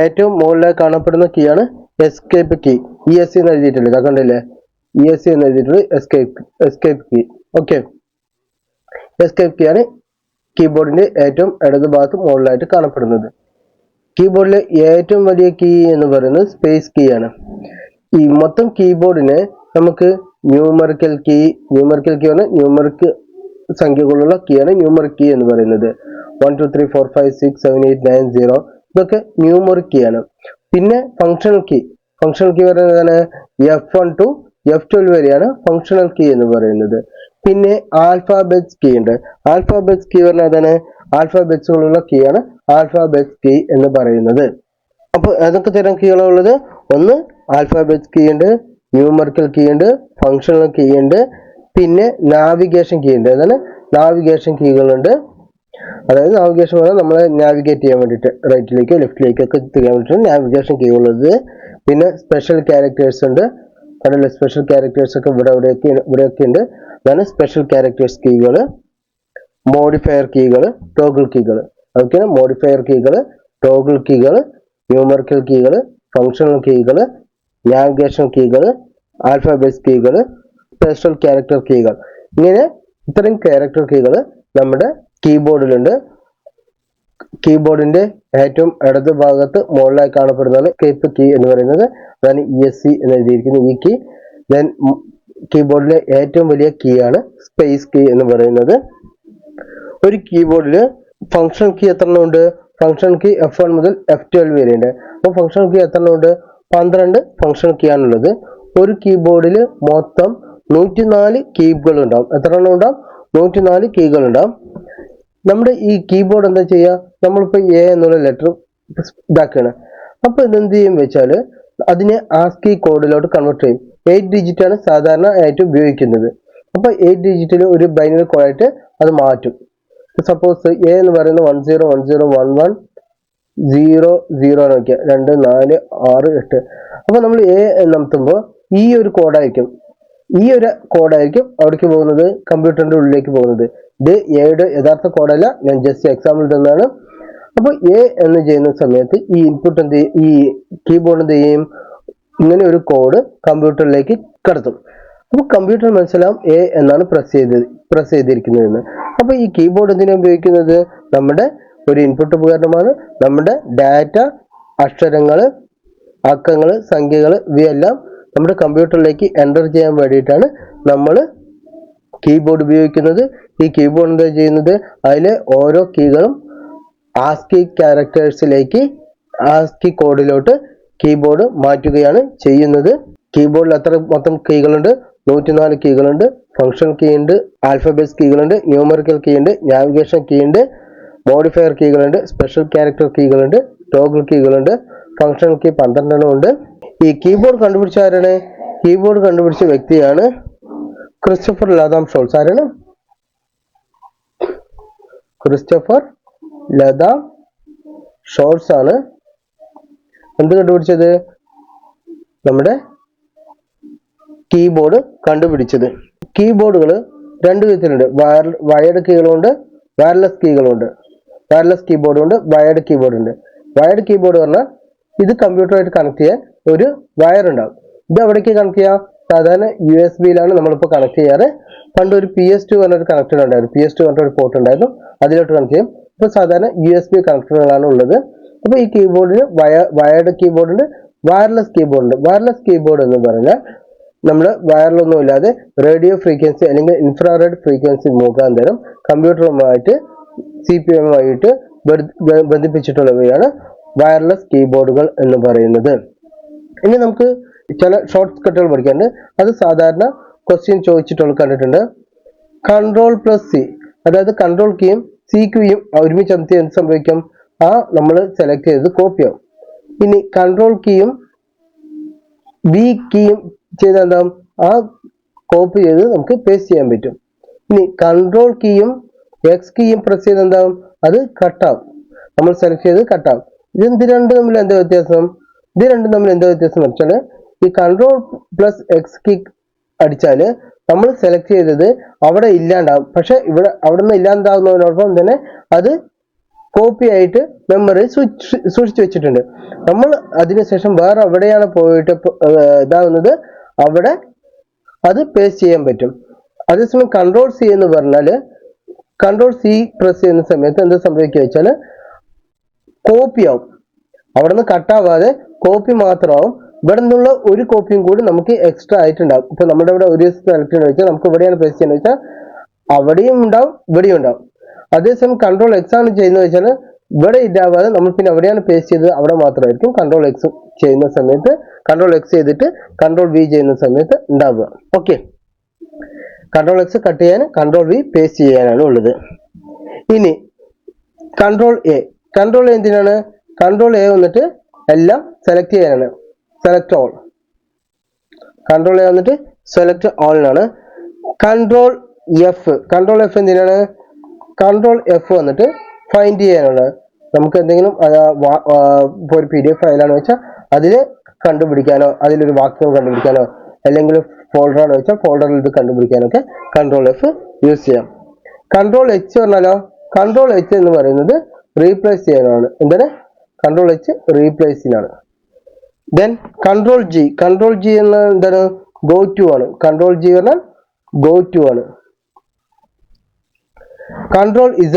ഏറ്റവും മുകളിലായി കാണപ്പെടുന്ന കീ ആണ് എസ്കേപ്പ് കീ. ESC എന്ന് എഴുതിയിട്ടില്ല, ഇതാ കണ്ടില്ലേ, ESC എന്ന് എഴുതിയിട്ടുള്ളത് escape key. Okay, escape key ആണ് കീബോർഡിന്റെ ഏറ്റവും ഇടതുഭാഗത്ത് മുകളിലായിട്ട് കാണപ്പെടുന്നത്. കീബോർഡിലെ ഏറ്റവും വലിയ കീ എന്ന് പറയുന്നത് സ്പേസ് കീ ആണ്. ഈ മൊത്തം കീബോർഡിനെ നമുക്ക് ന്യൂമറിക്കൽ കീ പറഞ്ഞാൽ ന്യൂമറിക് സംഖ്യകളുള്ള കീ ആണ് ന്യൂമറിക് കീ എന്ന് പറയുന്നത്. 1 2 3 4 5 6 7 8 9 0 ഇതൊക്കെ ന്യൂമറിക് കീ ആണ്. പിന്നെ ഫങ്ഷണൽ കീ പറയുന്നതാണ് F1 to F12 വരെയാണ് ഫങ്ഷണൽ കീ എന്ന് പറയുന്നത്. പിന്നെ ആൽഫാബെറ്റ്സ് കീ ഉണ്ട്. ആൽഫാബെറ്റ്സ് കീ പറഞ്ഞതാണ് ആൽഫാബെറ്റ്സുകളുള്ള കീ ആണ് ആൽഫാബെറ്റ്സ് കീ എന്ന് പറയുന്നത്. അപ്പോൾ ഏതൊക്കെ തരം കീകളുള്ളത്? ഒന്ന് ആൽഫാബെറ്റ്സ് കീ ഉണ്ട്, ന്യൂമറിക്കൽ കീ ഉണ്ട്, ഫങ്ഷണൽ കീ ഉണ്ട്, പിന്നെ നാവിഗേഷൻ കീ ഉണ്ട്. അതാണ് നാവിഗേഷൻ കീകളുണ്ട്. അതായത് നാവിഗേഷൻ പറഞ്ഞാൽ നമ്മളെ നാവിഗേറ്റ് ചെയ്യാൻ വേണ്ടിയിട്ട് റൈറ്റിലേക്കോ ലെഫ്റ്റിലേക്കോ ഒക്കെ ചെയ്യാൻ വേണ്ടിയിട്ട് നാവിഗേഷൻ കീ ഉള്ളത്. പിന്നെ സ്പെഷ്യൽ ക്യാരക്ടേഴ്സ് ഉണ്ട്. അതല്ല സ്പെഷ്യൽ ക്യാരക്ടേഴ്സ് ഒക്കെ ഇവിടെയൊക്കെ ഉണ്ട്. അതാണ് സ്പെഷ്യൽ ക്യാരക്ടേഴ്സ് കീകൾ. മോഡിഫയർ കീകൾ, ടോഗിൾ കീകൾ. അതൊക്കെയാണ് മോഡിഫയർ കീകൾ, ടോഗിൾ കീകൾ, ന്യൂമറിക്കൽ കീകൾ, ഫങ്ഷണൽ കീകൾ, നാവിഗേഷൻ കീകൾ, ആൽഫാബെറ്റ്സ് കീകൾ, സ്പെഷ്യൽ ക്യാരക്ടർ കീകൾ. ഇങ്ങനെ ഇത്രയും ക്യാരക്ടർ കീകൾ നമ്മുടെ കീബോർഡിലുണ്ട്. കീബോർഡിന്റെ ഏറ്റവും ഇടത് ഭാഗത്ത് മുകളിലായി കാണപ്പെടുന്നതാണ് എസ്കേപ്പ് കീ എന്ന് പറയുന്നത്. അതാണ് ESC എന്ന് എഴുതിയിരിക്കുന്ന ഈ കീ. ദെൻ കീബോർഡിലെ ഏറ്റവും വലിയ കീ ആണ് സ്പേസ് കീ എന്ന് പറയുന്നത്. ഒരു കീബോർഡിൽ ഫങ്ഷണൽ കീ എത്ര എണ്ണം ഉണ്ട്? ഫങ്ഷണൽ കീ F1 മുതൽ F12 വരെ ഉണ്ട്. അപ്പോൾ ഫങ്ഷണൽ കീ എത്ര എണ്ണം ഉണ്ട്? 12 ഫങ്ഷണൽ കീ ആണുള്ളത്. ഒരു കീബോർഡിൽ മൊത്തം 104 കീകൾ ഉണ്ടാവും. എത്ര എണ്ണം ഉണ്ടാവും? 104 കീകൾ ഉണ്ടാവും. നമ്മുടെ ഈ കീബോർഡ് എന്താ ചെയ്യുക? നമ്മളിപ്പോൾ A എന്നുള്ള ലെറ്റർ ഇതാക്കുകയാണ്. അപ്പോൾ ഇതെന്ത് ചെയ്യും വെച്ചാൽ അതിനെ ASCII കോഡിലോട്ട് കൺവേർട്ട് ചെയ്യും. 8 ഡിജിറ്റ് ആണ് സാധാരണ ആയിട്ട് ഉപയോഗിക്കുന്നത്. അപ്പോൾ 8 ഡിജിറ്റിൽ ഒരു ബൈനറി കോഡായിട്ട് അത് മാറ്റും. സപ്പോസ് A എന്ന് പറയുന്നത് 10101100 നോക്കിയാൽ 2 4 6 8. അപ്പോൾ നമ്മൾ A നടത്തുമ്പോൾ ഈ ഒരു കോഡായിരിക്കും അവിടേക്ക് പോകുന്നത്, കമ്പ്യൂട്ടറിന്റെ ഉള്ളിലേക്ക് പോകുന്നത്. ഇത് എയുടെ യഥാർത്ഥ കോഡല്ല, ഞാൻ ജസ്റ്റ് എക്സാമ്പിൾ തന്നാണ്. അപ്പോൾ A എന്ന് ചെയ്യുന്ന സമയത്ത് ഈ ഇൻപുട്ട് ഈ കീബോർഡ് എന്ത് ചെയ്യും? ഇങ്ങനെ ഒരു കോഡ് കമ്പ്യൂട്ടറിലേക്ക് കടത്തും. അപ്പോൾ കമ്പ്യൂട്ടർ മനസ്സിലാവും A എന്നാണ് പ്രസ് ചെയ്തിരിക്കുന്നതെന്ന്. അപ്പോൾ ഈ കീബോർഡ് എന്തിനാണ് ഉപയോഗിക്കുന്നത്? നമ്മുടെ ഒരു ഇൻപുട്ട് ഉപകരണമാണ്. നമ്മുടെ ഡാറ്റ, അക്ഷരങ്ങൾ, അക്കങ്ങൾ, സംഖ്യകൾ ഇവയെല്ലാം നമ്മുടെ കമ്പ്യൂട്ടറിലേക്ക് എൻ്റർ ചെയ്യാൻ വേണ്ടിയിട്ടാണ് നമ്മൾ കീബോർഡ് ഉപയോഗിക്കുന്നത്. ഈ കീബോർഡ് എന്താ ചെയ്യുന്നത്? അതിലെ ഓരോ കീകളും ASCII ക്യാരക്ടേഴ്സിലേക്ക്, ASCII കോഡിലോട്ട് കീബോർഡ് മാറ്റുകയാണ് ചെയ്യുന്നത്. കീബോർഡിൽ എത്ര മൊത്തം കീകളുണ്ട്? 104 കീകളുണ്ട്. ഫങ്ഷണൽ കീ ഉണ്ട്, ആൽഫബെറ്റ്സ് കീകളുണ്ട്, ന്യൂമറിക്കൽ കീ ഉണ്ട്, നാവിഗേഷൻ കീ ഉണ്ട്, മോഡിഫയർ കീകളുണ്ട്, സ്പെഷ്യൽ ക്യാരക്ടർ കീകളുണ്ട്, ടോഗിൾ കീകളുണ്ട്, ഫങ്ഷണൽ കീ 12 ഉണ്ട്. ഈ കീബോർഡ് കണ്ടുപിടിച്ച ആരാണ്? കീബോർഡ് കണ്ടുപിടിച്ച വ്യക്തിയാണ് ക്രിസ്റ്റഫർ ലതാം ഷോൾസ്. ആരാണ്? ക്രിസ്റ്റഫർ ലതാം ഷോൾസ് ആണ് എന്ത് കണ്ടുപിടിച്ചത്? നമ്മുടെ കീബോർഡ് കണ്ടുപിടിച്ചത്. കീബോർഡുകൾ രണ്ട് വിധത്തിലുണ്ട്. വയർഡ് കീകളുണ്ട്, വയർലെസ് കീകളുണ്ട്. വയർലെസ് കീബോർഡ് ഉണ്ട്, വയർഡ് കീബോർഡ് ഉണ്ട്. വയർഡ് കീബോർഡ് പറഞ്ഞാൽ ഇത് കമ്പ്യൂട്ടറുമായിട്ട് കണക്ട് ചെയ്യാൻ ഒരു വയർ ഉണ്ടാവും. ഇത് എവിടേക്ക് കണക്ട് ചെയ്യാം? സാധാരണ USB-യിലാണ് നമ്മളിപ്പോൾ കണക്ട് ചെയ്യാറ്. പണ്ട് ഒരു PS2 പറഞ്ഞൊരു കണക്ടർ ഉണ്ടായിരുന്നു. PS2 പറഞ്ഞൊരു പോർട്ട് ഉണ്ടായിരുന്നു, അതിലോട്ട് കണക്ട് ചെയ്യും. ഇപ്പോൾ സാധാരണ USB കണക്ടറുകളാണ് ഉള്ളത്. അപ്പോൾ ഈ കീബോർഡിന് വയർഡ് കീബോർഡ് ഉണ്ട്, വയർലെസ് കീബോർഡ് ഉണ്ട്. വയർലെസ് കീബോർഡ് എന്ന് പറഞ്ഞാൽ നമ്മൾ വയറിലൊന്നും ഇല്ലാതെ റേഡിയോ ഫ്രീക്വൻസി അല്ലെങ്കിൽ ഇൻഫ്രാറെഡ് ഫ്രീക്വൻസി മുഖാന്തരം കമ്പ്യൂട്ടറുമായിട്ട് CPM-ആയിട്ട് ബന്ധിപ്പിച്ചിട്ടുള്ളവയാണ് വയർലെസ് കീബോർഡുകൾ എന്ന് പറയുന്നത്. ഇനി നമുക്ക് ചില ഷോർട്ട് കട്ടുകൾ പഠിക്കാനുണ്ട്. അത് സാധാരണ ക്വസ്റ്റ്യൻ ചോദിച്ചിട്ടുള്ള കണ്ടിട്ടുണ്ട്. Ctrl+C, അതായത് കൺട്രോൾ കീയും C കീയും ഒരുമിച്ച് അമർത്തി എന്ത് സംഭവിക്കും? നമ്മൾ സെലക്ട് ചെയ്തത് കോപ്പി ആവും. ഇനി കൺട്രോൾ കീയും V കീയും ചെയ്താൽ എന്താവും? കോപ്പി ചെയ്ത് നമുക്ക് പേസ്റ്റ് ചെയ്യാൻ പറ്റും. ഇനി കൺട്രോൾ കീയും X കീയും പ്രസ് ചെയ്ത് എന്താവും? അത് കട്ടാവും. നമ്മൾ സെലക്ട് ചെയ്ത് കട്ടാവും. ഇത് രണ്ടും തമ്മിൽ എന്താ വ്യത്യാസം? വെച്ചാൽ ഈ Ctrl+X കീ അടിച്ചാൽ നമ്മൾ സെലക്ട് ചെയ്തത് അവിടെ ഇല്ലാണ്ടാവും. പക്ഷെ അവിടെ നിന്ന് ഇല്ലാണ്ടാവുന്നതിനോടൊപ്പം തന്നെ അത് കോപ്പി ആയിട്ട് മെമ്മറി സൂക്ഷിച്ചു വെച്ചിട്ടുണ്ട്. നമ്മൾ അതിനുശേഷം വേറെ എവിടെയാണ് പോയിട്ട് ഇതാവുന്നത് അവിടെ അത് പേസ്റ്റ് ചെയ്യാൻ പറ്റും. അതേസമയം Ctrl+C എന്ന് പറഞ്ഞാൽ Ctrl+C പ്രസ് ചെയ്യുന്ന സമയത്ത് എന്താ സംഭവിക്കുക വെച്ചാൽ കോപ്പി ആവും. അവിടെ നിന്ന് കട്ടാവാതെ കോപ്പി മാത്രമാവും. ഇവിടെ നിന്നുള്ള ഒരു കോപ്പിയും കൂടി നമുക്ക് എക്സ്ട്രാ ആയിട്ടുണ്ടാവും. ഇപ്പൊ നമ്മുടെ ഇവിടെ ഒരു സെലക്ട് ചെയ്യുന്ന വെച്ചാൽ നമുക്ക് ഇവിടെയാണ് പേസ്റ്റ് ചെയ്യുന്നത് വെച്ചാൽ അവിടെയും ഉണ്ടാവും, ഇവിടെയും ഉണ്ടാവും. അതേസമയം Ctrl+X ആണ് ചെയ്യുന്നത് വെച്ചാൽ ഇവിടെ ഇല്ലാവാതെ നമ്മൾ പിന്നെ എവിടെയാണ് പേസ്റ്റ് ചെയ്തത് അവിടെ മാത്രമായിരിക്കും Ctrl+X ചെയ്യുന്ന സമയത്ത്, Ctrl+X ചെയ്തിട്ട് Ctrl+V ചെയ്യുന്ന സമയത്ത് ഉണ്ടാവുക. ഓക്കെ, Ctrl+X കട്ട് ചെയ്യാൻ, Ctrl+V പേസ്റ്റ് ചെയ്യാനാണ് ഉള്ളത്. ഇനി Ctrl+A എന്തിനാണ്? Ctrl+A വന്നിട്ട് എല്ലാം സെലക്ട് ചെയ്യാനാണ്. Select all. Ctrl+A വന്നിട്ട് സെലക്ട് ഓളിനാണ്. Ctrl+F എന്തിനാണ്? Ctrl+F വന്നിട്ട് ഫൈൻഡ് ചെയ്യാനാണ്. നമുക്ക് എന്തെങ്കിലും ഒരു PDF ഫയലാണ് വെച്ചാൽ അതിൽ കണ്ടുപിടിക്കാനോ, അതിലൊരു വാക്യം കണ്ടുപിടിക്കാനോ, അല്ലെങ്കിൽ ഫോൾഡറാണ് വെച്ചാൽ ഫോൾഡറിൽ ഇത് കണ്ടുപിടിക്കാനൊക്കെ Ctrl+F യൂസ് ചെയ്യാം. Ctrl+H പറഞ്ഞാലോ? Ctrl+H എന്ന് പറയുന്നത് റീപ്ലേസ് ചെയ്യാനാണ്. എന്താണ്? Ctrl+H റീപ്ലേസിനാണ്. Then Ctrl+G എന്നാൽ എന്താണ്? Go to ആണ്. Ctrl+G പറഞ്ഞാൽ go to ആണ്. Ctrl+Z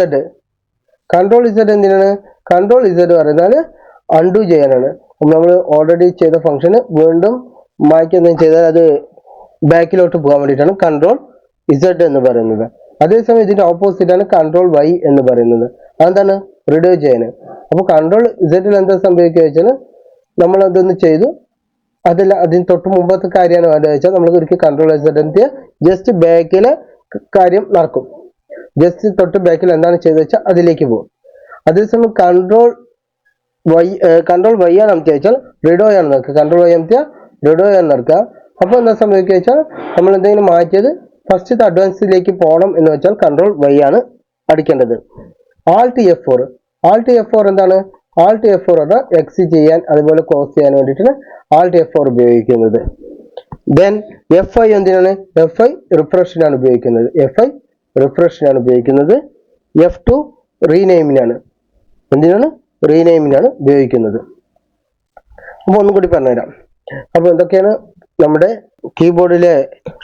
എന്തിനാണ്? Ctrl+Z പറയുന്നത് അൺഡു ചെയ്യാനാണ്. നമ്മൾ ഓൾറെഡി ചെയ്ത ഫംഗ്ഷന് വീണ്ടും മായ്ക്കെന്തെങ്കിലും ചെയ്താൽ അത് ബാക്കിലോട്ട് പോകാൻ വേണ്ടിയിട്ടാണ് Ctrl+Z എന്ന് പറയുന്നത്. അതേസമയം ഇതിന്റെ ഓപ്പോസിറ്റ് ആണ് Ctrl+Y എന്ന് പറയുന്നത്. അതെന്താണ്? റിഡ്യൂ ചെയ്യാൻ. അപ്പോൾ Ctrl+Z എന്താ സംഭവിക്കുക വെച്ചാൽ നമ്മൾ അതൊന്ന് ചെയ്തു, അതിന് തൊട്ട് മുമ്പത്തെ കാര്യമാണ് വേണ്ടത് വെച്ചാൽ നമ്മൾ ഒരിക്കൽ Ctrl+Z എന്ത് ജസ്റ്റ് ബാക്കിലെ കാര്യം നടക്കും. ജസ്റ്റ് തൊട്ട് ബാക്കിൽ എന്താണ് ചെയ്തത് വെച്ചാൽ അതിലേക്ക് പോകും. അതേസമയം Ctrl+Y ആണ് അമർത്തിയ വെച്ചാൽ റിഡ്യൂ ആണ് നടക്കുക. Ctrl+Y അമർത്തിയ റിഡ്യൂ ആണ് നടക്കുക. അപ്പോൾ എന്താ സംഭവിക്കുക വെച്ചാൽ നമ്മൾ എന്തെങ്കിലും മാറ്റിയത് ഫസ്റ്റ് അഡ്വാൻസിലേക്ക് പോകണം എന്ന് വെച്ചാൽ Ctrl+Y ആണ് അടിക്കേണ്ടത്. Alt+F4 എന്താണ്? Alt+F4 ആണ് എക്സിറ്റ് ചെയ്യാൻ അതുപോലെ ക്ലോസ് ചെയ്യാൻ വേണ്ടിയിട്ടാണ് Alt+F4 ഉപയോഗിക്കുന്നത്. ദെൻ F5 എന്തിനാണ്? F5 റിഫ്രഷിനാണ് ഉപയോഗിക്കുന്നത്. F2 റീനെയിമിനാണ്. എന്തിനാണ്? റീനെയിമിനാണ് ഉപയോഗിക്കുന്നത്. അപ്പോൾ ഒന്നും കൂടി പറഞ്ഞുതരാം. അപ്പോൾ എന്തൊക്കെയാണ് നമ്മുടെ കീബോർഡിലെ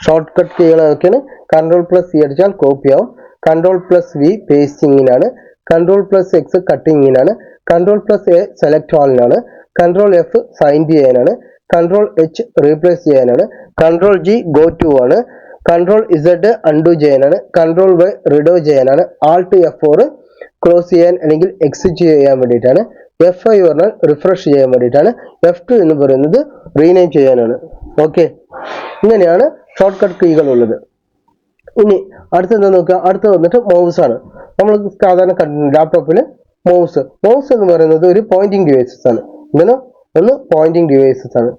ഷോർട്ട് കട്ട് കീകളൊക്കെയാണ്? Ctrl+C അടിച്ചാൽ കോപ്പി ആവും. Ctrl+V പേസ്റ്റിങ്ങിനാണ്. Ctrl+X കട്ടിങ്ങിനാണ്. Ctrl+A select ഓളിനാണ്. Ctrl+F find ചെയ്യാനാണ്. Ctrl+H റീപ്ലേസ് ചെയ്യാനാണ്. Ctrl+G ഗോ ടു ആണ്. Ctrl+Z അൺഡു ചെയ്യാനാണ്. Ctrl+Y റിഡ്യൂ ചെയ്യാനാണ്. Alt+F4 ക്ലോസ് ചെയ്യാൻ അല്ലെങ്കിൽ എക്സിറ്റ് ചെയ്യാൻ വേണ്ടിയിട്ടാണ്. F5 പറഞ്ഞാൽ റിഫ്രഷ് ചെയ്യാൻ വേണ്ടിയിട്ടാണ്. F2 എന്ന് പറയുന്നത് റീനെയിം ചെയ്യാനാണ്. ഓക്കെ, ഇങ്ങനെയാണ് ഷോർട്ട് കട്ട് കീകൾ ഉള്ളത്. ഇനി അടുത്ത എന്താ നോക്കുക? അടുത്ത വന്നിട്ട് മൗസ് ആണ്. നമ്മൾ സാധാരണ ലാപ്ടോപ്പിൽ മൗസ് എന്ന് പറയുന്നത് ഒരു പോയിന്റിംഗ് ഡിവൈസസ് ആണ്. ഒന്ന് പോയിന്റിംഗ് ഡിവൈസസ് ആണ്.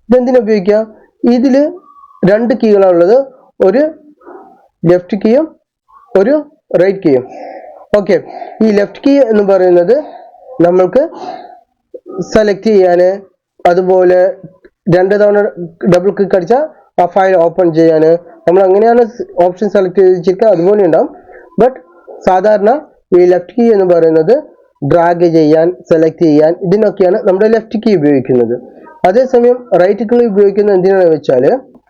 ഇതെന്തിനാ ഉപയോഗിക്കുക? ഇതില് രണ്ട് കീകളാണുള്ളത്, ഒരു ലെഫ്റ്റ് കീയും ഒരു റൈറ്റ് കീയും. ഓക്കെ, ഈ ലെഫ്റ്റ് കീ എന്ന് പറയുന്നത് നമ്മൾക്ക് സെലക്ട് ചെയ്യാന്, അതുപോലെ രണ്ട് തവണ ഡബിൾ ക്ലിക്ക് അടിച്ചാൽ ആ ഫയൽ ഓപ്പൺ ചെയ്യാന്, നമ്മൾ അങ്ങനെയാണ് ഓപ്ഷൻ സെലക്ട് ചെയ്തിരിക്കുക, അതുപോലെ ഉണ്ടാവും. ബട്ട് സാധാരണ ഈ ലെഫ്റ്റ് കീ എന്ന് പറയുന്നത് ഡ്രാഗ് ചെയ്യാൻ, സെലക്ട് ചെയ്യാൻ, ഇതിനൊക്കെയാണ് നമ്മുടെ ലെഫ്റ്റ് കീ ഉപയോഗിക്കുന്നത്. അതേസമയം റൈറ്റ് കീ ഉപയോഗിക്കുന്നത് എന്തിനാണെന്ന് വെച്ചാൽ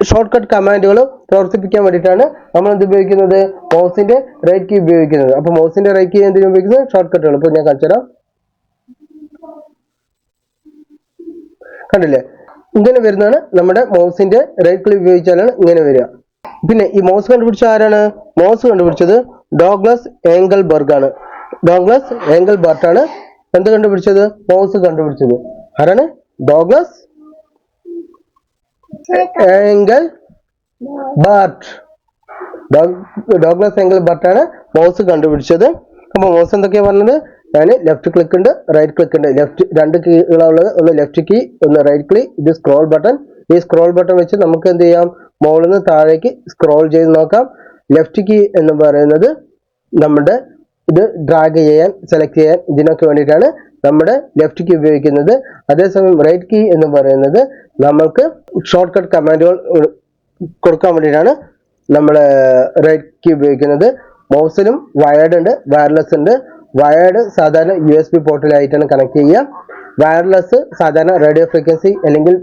ഷോർട്ട് കട്ട് കമാൻഡുകൾ പ്രവർത്തിപ്പിക്കാൻ വേണ്ടിയിട്ടാണ് നമ്മൾ എന്ത് ഉപയോഗിക്കുന്നത്? മൗസിന്റെ റൈറ്റ് കീ ഉപയോഗിക്കുന്നത്. അപ്പോൾ മൗസിന്റെ റൈറ്റ് കീ എന്തിനാണ് ഉപയോഗിക്കുന്നത്? ഷോർട്ട് കട്ടുകൾ. ഇപ്പോൾ ഞാൻ കാണിച്ചുതരാം. കണ്ടില്ലേ? ഇങ്ങനെ വരുന്നതാണ് നമ്മുടെ മൗസിന്റെ റൈറ്റ് ക്ലിക്ക് ഉപയോഗിച്ചാലാണ് ഇങ്ങനെ വരിക. പിന്നെ ഈ മൗസ് കണ്ടുപിടിച്ച ആരാണ്? മൗസ് കണ്ടുപിടിച്ചത് ഡോഗ്ലസ് ഏംഗൽബർഗ് ആണ്. ഡോഗ്ലസ് ഏംഗൽബർട്ട് ആണ് എന്ത് കണ്ടുപിടിച്ചത്? മൗസ് കണ്ടുപിടിച്ചത്. ആരാണ്? ഡോഗ്ലസ് ഏംഗൽബർട്ട്. ഡോഗ്ലസ് ഏംഗൽബർട്ട് ആണ് മൗസ് കണ്ടുപിടിച്ചത്. അപ്പൊ മൗസ് എന്തൊക്കെയാ പറഞ്ഞത്? ഞാൻ ലെഫ്റ്റ് ക്ലിക്ക് ഉണ്ട്, റൈറ്റ് ക്ലിക്ക് ഉണ്ട്. ലെഫ്റ്റ് രണ്ട് കീകളുള്ളത്, ഒന്ന് ലെഫ്റ്റ് കീ, ഒന്ന് റൈറ്റ് കീ. ഇത് സ്ക്രോൾ ബട്ടൺ. ഈ സ്ക്രോൾ ബട്ടൺ വെച്ച് നമുക്ക് എന്ത് ചെയ്യാം? മുകളിൽ നിന്ന് താഴേക്ക് സ്ക്രോൾ ചെയ്ത് നോക്കാം. ലെഫ്റ്റ് കീ എന്ന് പറയുന്നത് നമ്മുടെ ഇത് ഡ്രാഗ് ചെയ്യാൻ, സെലക്ട് ചെയ്യാൻ, ഇതിനൊക്കെ വേണ്ടിയിട്ടാണ് നമ്മുടെ ലെഫ്റ്റ് കീ ഉപയോഗിക്കുന്നത്. അതേസമയം റൈറ്റ് കീ എന്ന് പറയുന്നത് നമ്മൾക്ക് ഷോർട്ട് കട്ട് കമാൻഡുകൾ കൊടുക്കാൻ വേണ്ടിയിട്ടാണ് നമ്മൾ റൈറ്റ് കീ ഉപയോഗിക്കുന്നത്. മൗസിലും വയർഡ് ഉണ്ട്, വയർലെസ് ഉണ്ട്. വയർഡ് സാധാരണ USB പോർട്ടിലായിട്ടാണ് കണക്ട് ചെയ്യുക. വയർലെസ് സാധാരണ റേഡിയോ ഫ്രീക്വൻസി അല്ലെങ്കിൽ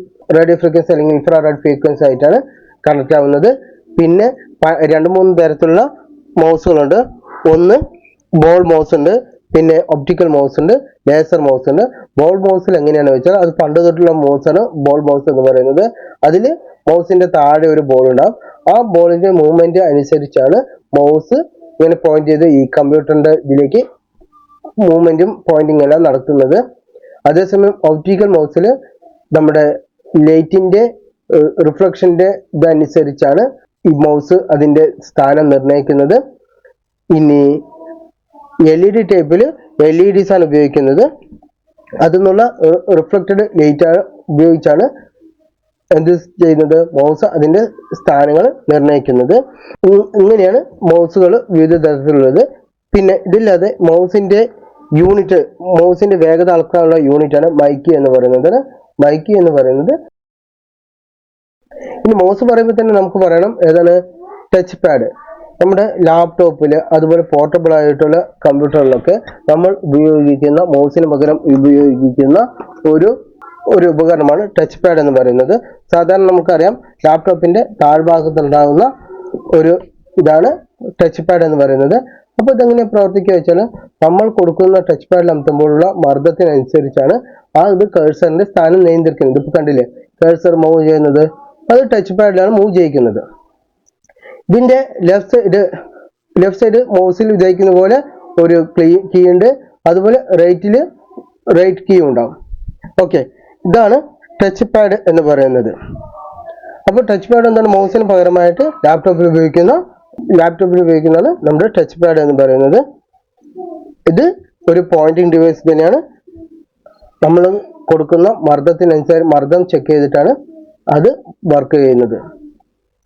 ഇൻഫ്രാറെഡ് ഫ്രീക്വൻസി ആയിട്ടാണ് കണക്ട് ആവുന്നത്. പിന്നെ 2-3 തരത്തിലുള്ള മൗസുകളുണ്ട്. ഒന്ന് ബോൾ മൗസ് ഉണ്ട്, പിന്നെ ഒപ്റ്റിക്കൽ മൗസ് ഉണ്ട്, ലേസർ മൗസ് ഉണ്ട്. ബോൾ മൗസിൽ എങ്ങനെയാണെന്ന് വെച്ചാൽ അത് പണ്ട് തൊട്ടുള്ള മൗസാണ് ബോൾ മൗസ് എന്ന് പറയുന്നത്. അതിൽ മൗസിന്റെ താഴെ ഒരു ബോൾ ഉണ്ടാവും. ആ ബോളിന്റെ മൂവ്മെന്റ് അനുസരിച്ചാണ് മൗസ് ഇങ്ങനെ പോയിന്റ് ചെയ്ത് ഈ കമ്പ്യൂട്ടറിന്റെ ഇതിലേക്ക് മൂവ്മെന്റും പോയിന്റിങ് എല്ലാം നടത്തുന്നത്. അതേസമയം ഒപ്റ്റിക്കൽ മൗസിൽ നമ്മുടെ ലൈറ്റിന്റെ റിഫ്ലക്ഷന്റെ ഇതനുസരിച്ചാണ് ഈ മൗസ് അതിന്റെ സ്ഥാനം നിർണ്ണയിക്കുന്നത്. ഇനി LED ടൈപ്പിൽ LEDs ആണ് ഉപയോഗിക്കുന്നത്. അതിനുള്ള റിഫ്ലക്റ്റഡ് ലൈറ്റ് ഉപയോഗിച്ചാണ് എന്ത് ചെയ്യുന്നത്? മൗസ് അതിന്റെ സ്ഥാനങ്ങൾ നിർണ്ണയിക്കുന്നത്. ഇങ്ങനെയാണ് മൗസുകൾ വിവിധ തരത്തിലുള്ളത്. പിന്നെ ഇതില്ലാതെ മൗസിന്റെ യൂണിറ്റ്, മൗസിന്റെ വേഗത അളക്കാനുള്ള യൂണിറ്റ് ആണ് മൈക്കി എന്ന് പറയുന്നത്. മൈക്കി എന്ന് പറയുന്നത് ഇനി മൗസ് പറയുമ്പോൾ തന്നെ നമുക്ക് പറയണം ഏതാണ്? Touch pad. നമ്മുടെ ലാപ്ടോപ്പിൽ അതുപോലെ പോർട്ടബിൾ ആയിട്ടുള്ള കമ്പ്യൂട്ടറിലൊക്കെ നമ്മൾ ഉപയോഗിക്കുന്ന മൗസിന് പകരം ഉപയോഗിക്കുന്ന ഒരു ഉപകരണമാണ് ടച്ച് പാഡ് എന്ന് പറയുന്നത്. സാധാരണ നമുക്കറിയാം ലാപ്ടോപ്പിന്റെ താഴ്ഭാഗത്തുണ്ടാകുന്ന ഒരു ഇതാണ് ടച്ച് പാഡ് എന്ന് പറയുന്നത്. അപ്പോൾ ഇതെങ്ങനെ പ്രവർത്തിക്കുക വെച്ചാൽ നമ്മൾ കൊടുക്കുന്ന ടച്ച് പാഡിൽ അമർത്തുമ്പോഴുള്ള മർദ്ദത്തിനനുസരിച്ചാണ് ഇത് കേഴ്സറിന്റെ സ്ഥാനം നിയന്ത്രിക്കുന്നത്. ഇപ്പൊ കണ്ടില്ലേ കേഴ്സർ മൂവ് ചെയ്യുന്നത്? അത് ടച്ച് പാഡിലാണ് മൂവ് ചെയ്യിക്കുന്നത്. ഇതിന്റെ ലെഫ്റ്റ് സൈഡ് മൗസിൽ വിചാരിക്കുന്ന പോലെ ഒരു കീ ഉണ്ട്, അതുപോലെ റൈറ്റ് കീ ഉണ്ടാവും. ഓക്കെ, ഇതാണ് ടച്ച് പാഡ് എന്ന് പറയുന്നത്. അപ്പോൾ ടച്ച് പാഡ് എന്താണ്? മൗസിന് പകരമായിട്ട് ലാപ്ടോപ്പിൽ ഉപയോഗിക്കുന്നതാണ് നമ്മുടെ ടച്ച് പാഡ് എന്ന് പറയുന്നത്. ഇത് ഒരു പോയിന്റിംഗ് ഡിവൈസ് തന്നെയാണ്. നമ്മൾ കൊടുക്കുന്ന മർദ്ദത്തിനനുസരിച്ച് മർദ്ദം ചെക്ക് ചെയ്തിട്ടാണ് അത് വർക്ക് ചെയ്യുന്നത്.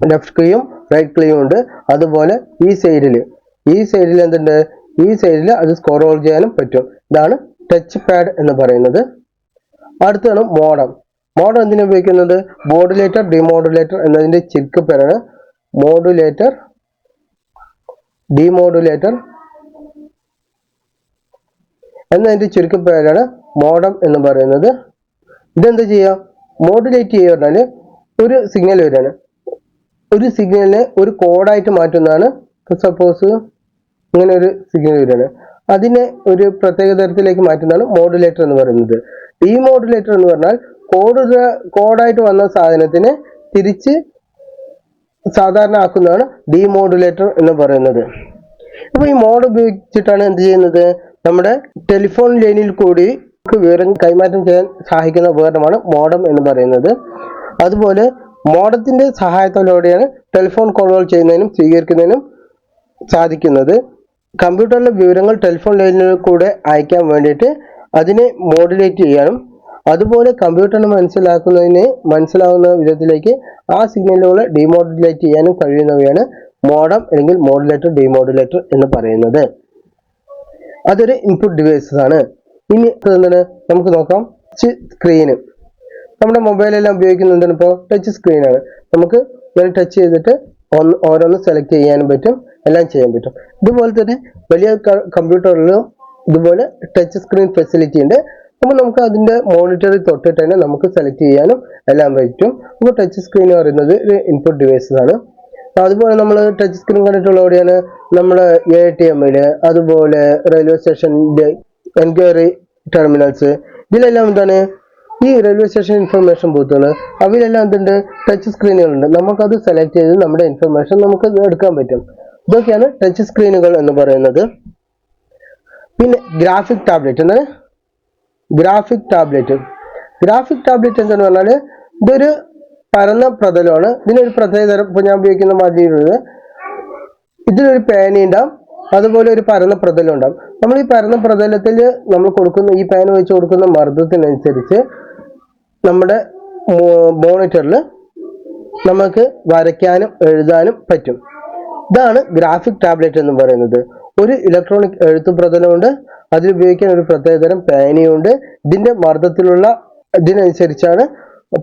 ലെഫ്റ്റ് കീയും റൈറ്റ് കീയും ഉണ്ട്. അതുപോലെ ഈ സൈഡിൽ എന്തുണ്ട്? ഈ സൈഡിൽ അത് സ്ക്രോൾ ചെയ്യാനും പറ്റും. ഇതാണ് ടച്ച് പാഡ് എന്ന് പറയുന്നത്. അടുത്താണ് മോഡം. മോഡം എന്തിനാ ഉപയോഗിക്കുന്നത്? മോഡുലേറ്റർ, ഡിമോഡുലേറ്റർ എന്നതിന്റെ ചുരുക്ക പേരാണ് മോഡുലേറ്റർ, ഡിമോഡുലേറ്റർ എന്നതിന്റെ ചുരുക്ക പേരാണ് മോഡം എന്ന് പറയുന്നത്. ഇതെന്താ ചെയ്യുക? മോഡുലേറ്റ് ചെയ്യുക പറഞ്ഞാൽ ഒരു സിഗ്നൽ വരികയാണ്. ഒരു സിഗ്നലിനെ ഒരു കോഡായിട്ട് മാറ്റുന്നതാണ്. സപ്പോസ് ഇങ്ങനെ ഒരു സിഗ്നൽ വരികയാണ്, അതിനെ ഒരു പ്രത്യേക തരത്തിലേക്ക് മാറ്റുന്നതാണ് മോഡുലേറ്റർ എന്ന് പറയുന്നത്. ഡിമോഡുലേറ്റർ എന്ന് പറഞ്ഞാൽ കോഡായിട്ട് വന്ന സാധനത്തിനെ തിരിച്ച് സാധാരണ ആക്കുന്നതാണ് ഡിമോഡുലേറ്റർ എന്ന് പറയുന്നത്. അപ്പൊ ഈ മോഡ് ഉപയോഗിച്ചിട്ടാണ് എന്ത് ചെയ്യുന്നത്? നമ്മുടെ ടെലിഫോൺ ലൈനിൽ കൂടി വിവരം കൈമാറ്റം ചെയ്യാൻ സഹായിക്കുന്ന ഉപകരണമാണ് മോഡം എന്ന് പറയുന്നത്. അതുപോലെ മോഡത്തിന്റെ സഹായത്തോടെയാണ് ടെലിഫോൺ കോളുകൾ ചെയ്യുന്നതിനും സ്വീകരിക്കുന്നതിനും സാധിക്കുന്നത്. കമ്പ്യൂട്ടറിലെ വിവരങ്ങൾ ടെലിഫോൺ ലൈനിൽ കൂടെ അയക്കാൻ വേണ്ടിയിട്ട് അതിനെ മോഡുലേറ്റ് ചെയ്യാനും അതുപോലെ കമ്പ്യൂട്ടറിന് മനസ്സിലാവുന്ന വിധത്തിലേക്ക് ആ സിഗ്നലുകളെ ഡിമോഡുലേറ്റ് ചെയ്യാനും കഴിയുന്നവയാണ് മോഡം അല്ലെങ്കിൽ മോഡുലേറ്റർ, ഡിമോഡുലേറ്റർ എന്ന് പറയുന്നത്. അതൊരു ഇൻപുട്ട് ഡിവൈസസ് ആണ്. ഇനി എന്താണ് നമുക്ക് നോക്കാം. സ്ക്രീന് നമ്മുടെ മൊബൈലെല്ലാം ഉപയോഗിക്കുന്നത് ഇപ്പോൾ ടച്ച് സ്ക്രീനാണ്. നമുക്ക് ഇങ്ങനെ ടച്ച് ചെയ്തിട്ട് ഓരോന്ന് സെലക്ട് ചെയ്യാനും പറ്റും, എല്ലാം ചെയ്യാൻ പറ്റും. ഇതുപോലെ തന്നെ വലിയ കമ്പ്യൂട്ടറിലും ഇതുപോലെ ടച്ച് സ്ക്രീൻ ഫെസിലിറ്റി ഉണ്ട്. അപ്പോൾ നമുക്ക് അതിന്റെ മോണിറ്ററിൽ തൊട്ടിട്ട് തന്നെ നമുക്ക് സെലക്ട് ചെയ്യാനും എല്ലാം പറ്റും. അപ്പോൾ ടച്ച് സ്ക്രീൻ എന്ന് പറയുന്നത് ഒരു ഇൻപുട്ട് ഡിവൈസസ് ആണ്. അതുപോലെ നമ്മൾ ടച്ച് സ്ക്രീൻ കണ്ടിട്ടുള്ള എവിടെയാണ്? നമ്മുടെ ATMല്, അതുപോലെ റെയിൽവേ സ്റ്റേഷനിലെ എൻക്വയറി ടെർമിനൽസ്, ഇതിലെല്ലാം എന്താണ് ഈ റെയിൽവേ സ്റ്റേഷൻ ഇൻഫർമേഷൻ ബൂത്തുകൾ അവയിലെല്ലാം എന്തുണ്ട്, ടച്ച് സ്ക്രീനുകളുണ്ട്. നമുക്കത് സെലക്ട് ചെയ്ത് നമ്മുടെ ഇൻഫർമേഷൻ നമുക്ക് എടുക്കാൻ പറ്റും. ഇതൊക്കെയാണ് ടച്ച് സ്ക്രീനുകൾ എന്ന് പറയുന്നത്. പിന്നെ ഗ്രാഫിക് ടാബ്ലറ്റ്. എന്താണ് ഗ്രാഫിക് ടാബ്ലറ്റ്? ഗ്രാഫിക് ടാബ്ലറ്റ് എന്താണെന്ന് പറഞ്ഞാൽ ഇതൊരു പരന്ന പ്രതലമാണ്. ഇതിനൊരു പ്രത്യേക തരം, ഇപ്പോൾ ഞാൻ ഉപയോഗിക്കുന്ന മാതിരിയുള്ളത്, ഇതിലൊരു പേന ഉണ്ടാവും, അതുപോലെ ഒരു പരന്ന പ്രതലം ഉണ്ടാവും. നമ്മൾ ഈ പരന്ന പ്രതലത്തിൽ നമ്മൾ കൊടുക്കുന്ന ഈ പേന വെച്ച് കൊടുക്കുന്ന മർദ്ദത്തിനനുസരിച്ച് നമ്മുടെ മോണിറ്ററിൽ നമുക്ക് വരയ്ക്കാനും എഴുതാനും പറ്റും. ഇതാണ് ഗ്രാഫിക് ടാബ്ലറ്റ് എന്ന് പറയുന്നത്. ഒരു ഇലക്ട്രോണിക് എഴുത്തു പ്രതലമുണ്ട്, അതിലുപയോഗിക്കാൻ ഒരു പ്രത്യേകതരം പേനയുണ്ട്. ഇതിന്റെ മർദ്ദത്തിലുള്ള ഇതിനനുസരിച്ചാണ്,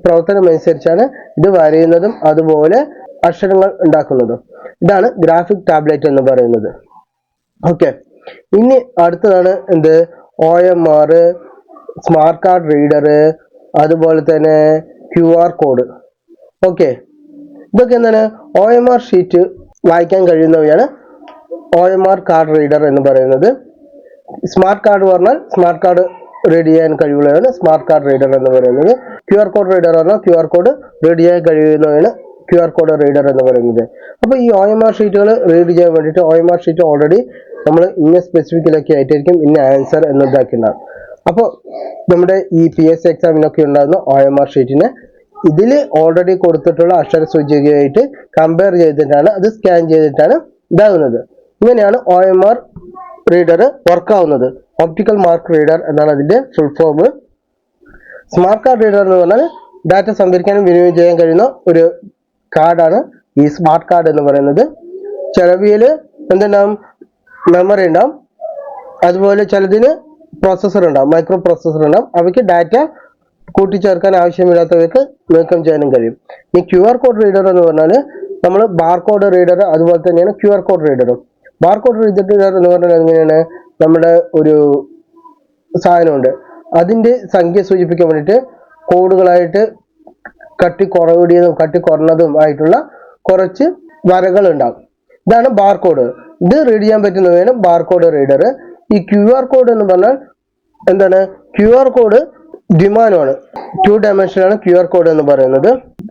പ്രവർത്തനമനുസരിച്ചാണ് ഇത് വരയുന്നതും അതുപോലെ അക്ഷരങ്ങൾ ഉണ്ടാക്കുന്നതും. ഇതാണ് ഗ്രാഫിക് ടാബ്ലറ്റ് എന്ന് പറയുന്നത്. ഓക്കെ, ഇനി അടുത്തതാണ് എന്ത്, OMR, സ്മാർട്ട് കാർഡ് റീഡർ, അതുപോലെ തന്നെ QR കോഡ്. ഓക്കെ, ഇതൊക്കെ എന്താണ്, OMR ഷീറ്റ് വായിക്കാൻ കഴിയുന്നവയാണ് OMR കാർഡ് റീഡർ എന്ന് പറയുന്നത്. സ്മാർട്ട് കാർഡ് പറഞ്ഞാൽ സ്മാർട്ട് കാർഡ് റീഡ് ചെയ്യാൻ കഴിവുള്ളതാണ് സ്മാർട്ട് കാർഡ് റീഡർ എന്ന് പറയുന്നത്. QR കോഡ് റീഡർ പറഞ്ഞാൽ QR കോഡ് റീഡ് ചെയ്യാൻ കഴിയുന്നതാണ് QR കോഡ് റീഡർ എന്ന് പറയുന്നത്. അപ്പോൾ ഈ OMR ഷീറ്റുകൾ റീഡ് ചെയ്യാൻ വേണ്ടിയിട്ട് OMR ഷീറ്റ് ഓൾറെഡി നമ്മൾ ഇന്ന സ്പെസിഫിക്കിലൊക്കെ ആയിട്ടായിരിക്കും ഇന്ന ആൻസർ എന്നതാക്കിയിട്ടുണ്ടാകും. അപ്പോൾ നമ്മുടെ ഈ PSC എക്സാമിനൊക്കെ ഉണ്ടാകുന്ന OMR ഷീറ്റിനെ ഇതിൽ ഓൾറെഡി കൊടുത്തിട്ടുള്ള അക്ഷര സൂചികയായിട്ട് കമ്പയർ ചെയ്തിട്ടാണ്, അത് സ്കാൻ ചെയ്തിട്ടാണ് ഇതാകുന്നത്. ഇങ്ങനെയാണ് OMR റീഡർ വർക്ക് ആവുന്നത്. ഓപ്റ്റിക്കൽ മാർക്ക് റീഡർ എന്നാണ് അതിന്റെ full form. Smart card reader എന്ന് പറഞ്ഞാൽ ഡാറ്റ സംഭരിക്കാനും വിനിമയം ചെയ്യാൻ കഴിയുന്ന ഒരു കാർഡാണ് ഈ സ്മാർട്ട് കാർഡ് എന്ന് പറയുന്നത്. ചിലവിൽ എന്തുണ്ടാവും, മെമ്മറി ഉണ്ടാവും, അതുപോലെ ചിലതിന് പ്രോസസ്സർ ഉണ്ടാവും, മൈക്രോ പ്രോസസ്സർ ഉണ്ടാവും. അവയ്ക്ക് ഡാറ്റ കൂട്ടിച്ചേർക്കാൻ ആവശ്യമില്ലാത്തവർക്ക് നീക്കം ചെയ്യാനും കഴിയും. ഈ QR കോഡ് റീഡർ എന്ന് പറഞ്ഞാൽ നമ്മൾ ബാർകോഡ് റീഡർ അതുപോലെ തന്നെയാണ് QR കോഡ് റീഡറും. ബാർകോഡ് റീഡർ എന്ന് പറഞ്ഞാൽ എങ്ങനെയാണ്, നമ്മുടെ ഒരു സാധനമുണ്ട്, അതിന്റെ സംഖ്യ സൂചിപ്പിക്കാൻ വേണ്ടിയിട്ട് കോഡുകളായിട്ട് കട്ടി കുറവിടിയതും കട്ടി കുറഞ്ഞതും ആയിട്ടുള്ള കുറച്ച് വരകൾ ഉണ്ടാകും. ഇതാണ് ബാർകോഡ്. ഇത് റീഡ് ചെയ്യാൻ പറ്റുന്നവയാണ് ബാർകോഡ് റീഡർ. ഈ QR കോഡ് എന്ന് പറഞ്ഞാൽ എന്താണ്, QR കോഡ് ദ്വിമാനമാണ്, 2 ഡയമെൻഷനാണ് QR കോഡ് എന്ന് പറയുന്നത്.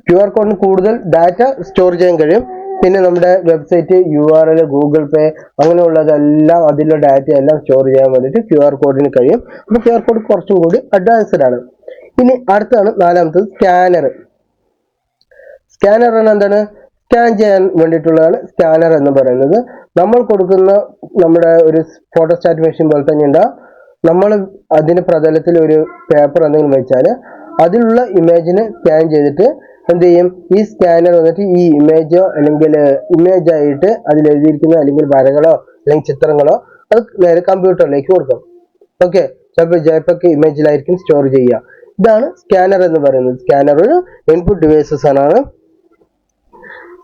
QR കോഡിന് കൂടുതൽ ഡാറ്റ സ്റ്റോർ ചെയ്യാൻ കഴിയും. പിന്നെ നമ്മുടെ വെബ്സൈറ്റ്, URL, ഗൂഗിൾ പേ അങ്ങനെയുള്ളതെല്ലാം അതിലുള്ള ഡാറ്റ എല്ലാം സ്റ്റോർ ചെയ്യാൻ വേണ്ടിയിട്ട് QR കോഡിന് കഴിയും. അപ്പോൾ QR കോഡ് കുറച്ചും കൂടി അഡ്വാൻസ്ഡ് ആണ്. ഇനി അടുത്താണ് നാലാമത്തത് സ്കാനർ. സ്കാനർ എന്താണ്, സ്കാൻ ചെയ്യാൻ വേണ്ടിയിട്ടുള്ളതാണ് സ്കാനർ എന്ന് പറയുന്നത്. നമ്മൾ കൊടുക്കുന്ന നമ്മുടെ ഒരു ഫോട്ടോസ്റ്റാറ്റ് മെഷീൻ പോലെ തന്നെ ഉണ്ടാവും. നമ്മൾ അതിന് പ്രതലത്തിൽ ഒരു പേപ്പർ എന്തെങ്കിലും വെച്ചാൽ അതിലുള്ള ഇമേജിനെ സ്കാൻ ചെയ്തിട്ട് എന്ത് ചെയ്യും, ഈ സ്കാനർ വന്നിട്ട് ഈ ഇമേജോ അല്ലെങ്കിൽ ഇമേജ് ആയിട്ട് അതിൽ എഴുതിയിരിക്കുന്ന അല്ലെങ്കിൽ വരകളോ അല്ലെങ്കിൽ ചിത്രങ്ങളോ അത് നേരെ കമ്പ്യൂട്ടറിലേക്ക് കൊടുക്കും. ഓക്കെ, ചിലപ്പോൾ JPEG ഇമേജിലായിരിക്കും സ്റ്റോർ ചെയ്യുക. ഇതാണ് സ്കാനർ എന്ന് പറയുന്നത്. സ്കാനർ ഒരു ഇൻപുട്ട് ഡിവൈസസ് ആണ്.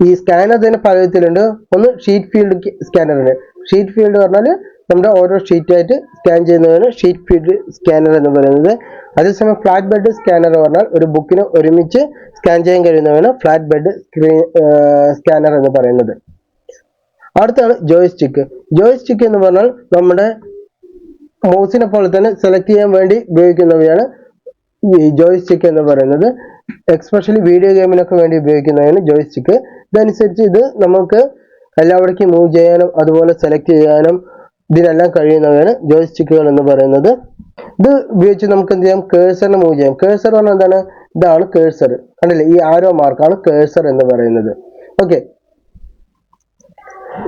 ഈ സ്കാനർ തന്നെ പല വിധത്തിലുണ്ട്. ഒന്ന് ഷീറ്റ് ഫീൽഡ് സ്കാനർ ഉണ്ട്. ഷീറ്റ് ഫീൽഡ് പറഞ്ഞാൽ നമ്മുടെ ഓരോ ഷീറ്റായിട്ട് സ്കാൻ ചെയ്യുന്നതാണ് ഷീറ്റ് ഫീൽഡ് സ്കാനർ എന്ന് പറയുന്നത്. അതേസമയം ഫ്ലാറ്റ് ബെഡ് സ്കാനർ പറഞ്ഞാൽ ഒരു ബുക്കിന് ഒരുമിച്ച് സ്കാൻ ചെയ്യാൻ കഴിയുന്നതാണ് ഫ്ലാറ്റ് ബെഡ് സ്കാനർ എന്ന് പറയുന്നത്. അടുത്താണ് ജോയ്സ്റ്റിക്ക്. ജോയ്സ്റ്റിക്ക് എന്ന് പറഞ്ഞാൽ നമ്മുടെ മൗസിനെ പോലെ തന്നെ സെലക്ട് ചെയ്യാൻ വേണ്ടി ഉപയോഗിക്കുന്നവയാണ് ഈ ജോയ്സ്റ്റിക്ക് എന്ന് പറയുന്നത്. എക്സ്പെഷ്യലി വീഡിയോ ഗെയിമിനൊക്കെ വേണ്ടി ഉപയോഗിക്കുന്നതാണ് ജോയ്സ്റ്റിക്ക്. ഇതനുസരിച്ച് ഇത് നമുക്ക് എല്ലാവിടേക്കും മൂവ് ചെയ്യാനും അതുപോലെ സെലക്ട് ചെയ്യാനും ഇതിനെല്ലാം കഴിയുന്നവയാണ് ജോയ്സ്റ്റിക്കുകൾ എന്ന് പറയുന്നത്. ഇത് ഉപയോഗിച്ച് നമുക്ക് എന്ത് ചെയ്യാം, കേഴ്സറിനെ മൂവ് ചെയ്യാം. കേഴ്സർ പറഞ്ഞാൽ എന്താണ്, ഇതാണ് കേഴ്സർ, കണ്ടില്ലേ, ഈ ആരോ മാർക്കാണ് കേഴ്സർ എന്ന് പറയുന്നത്. ഓക്കെ,